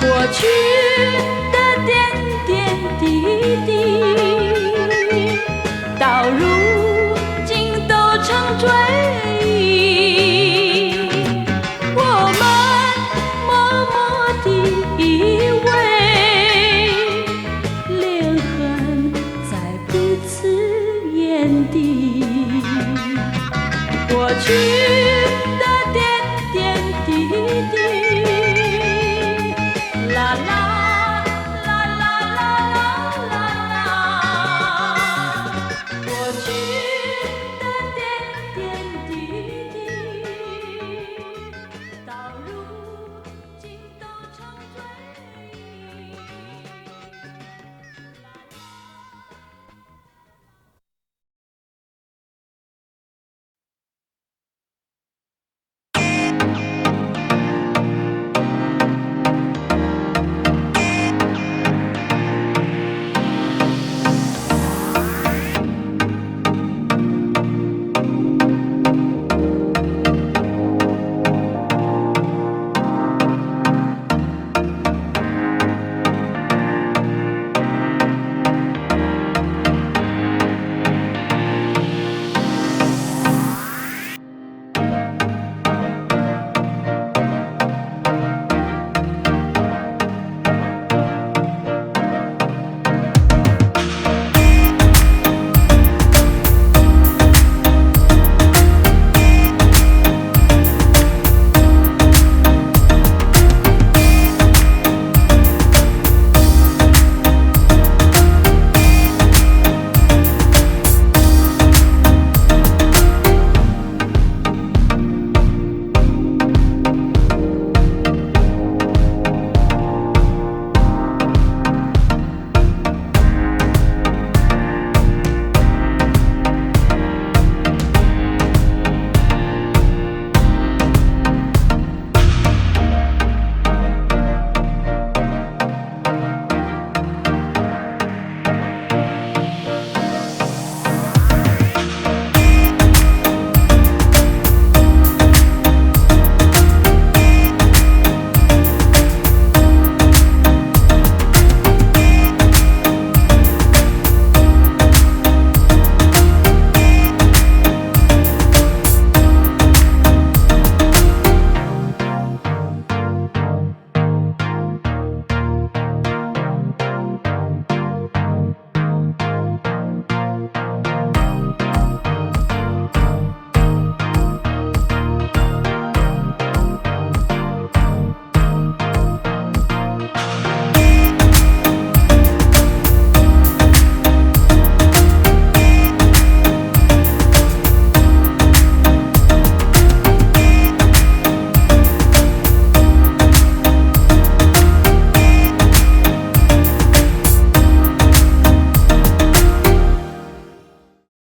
过去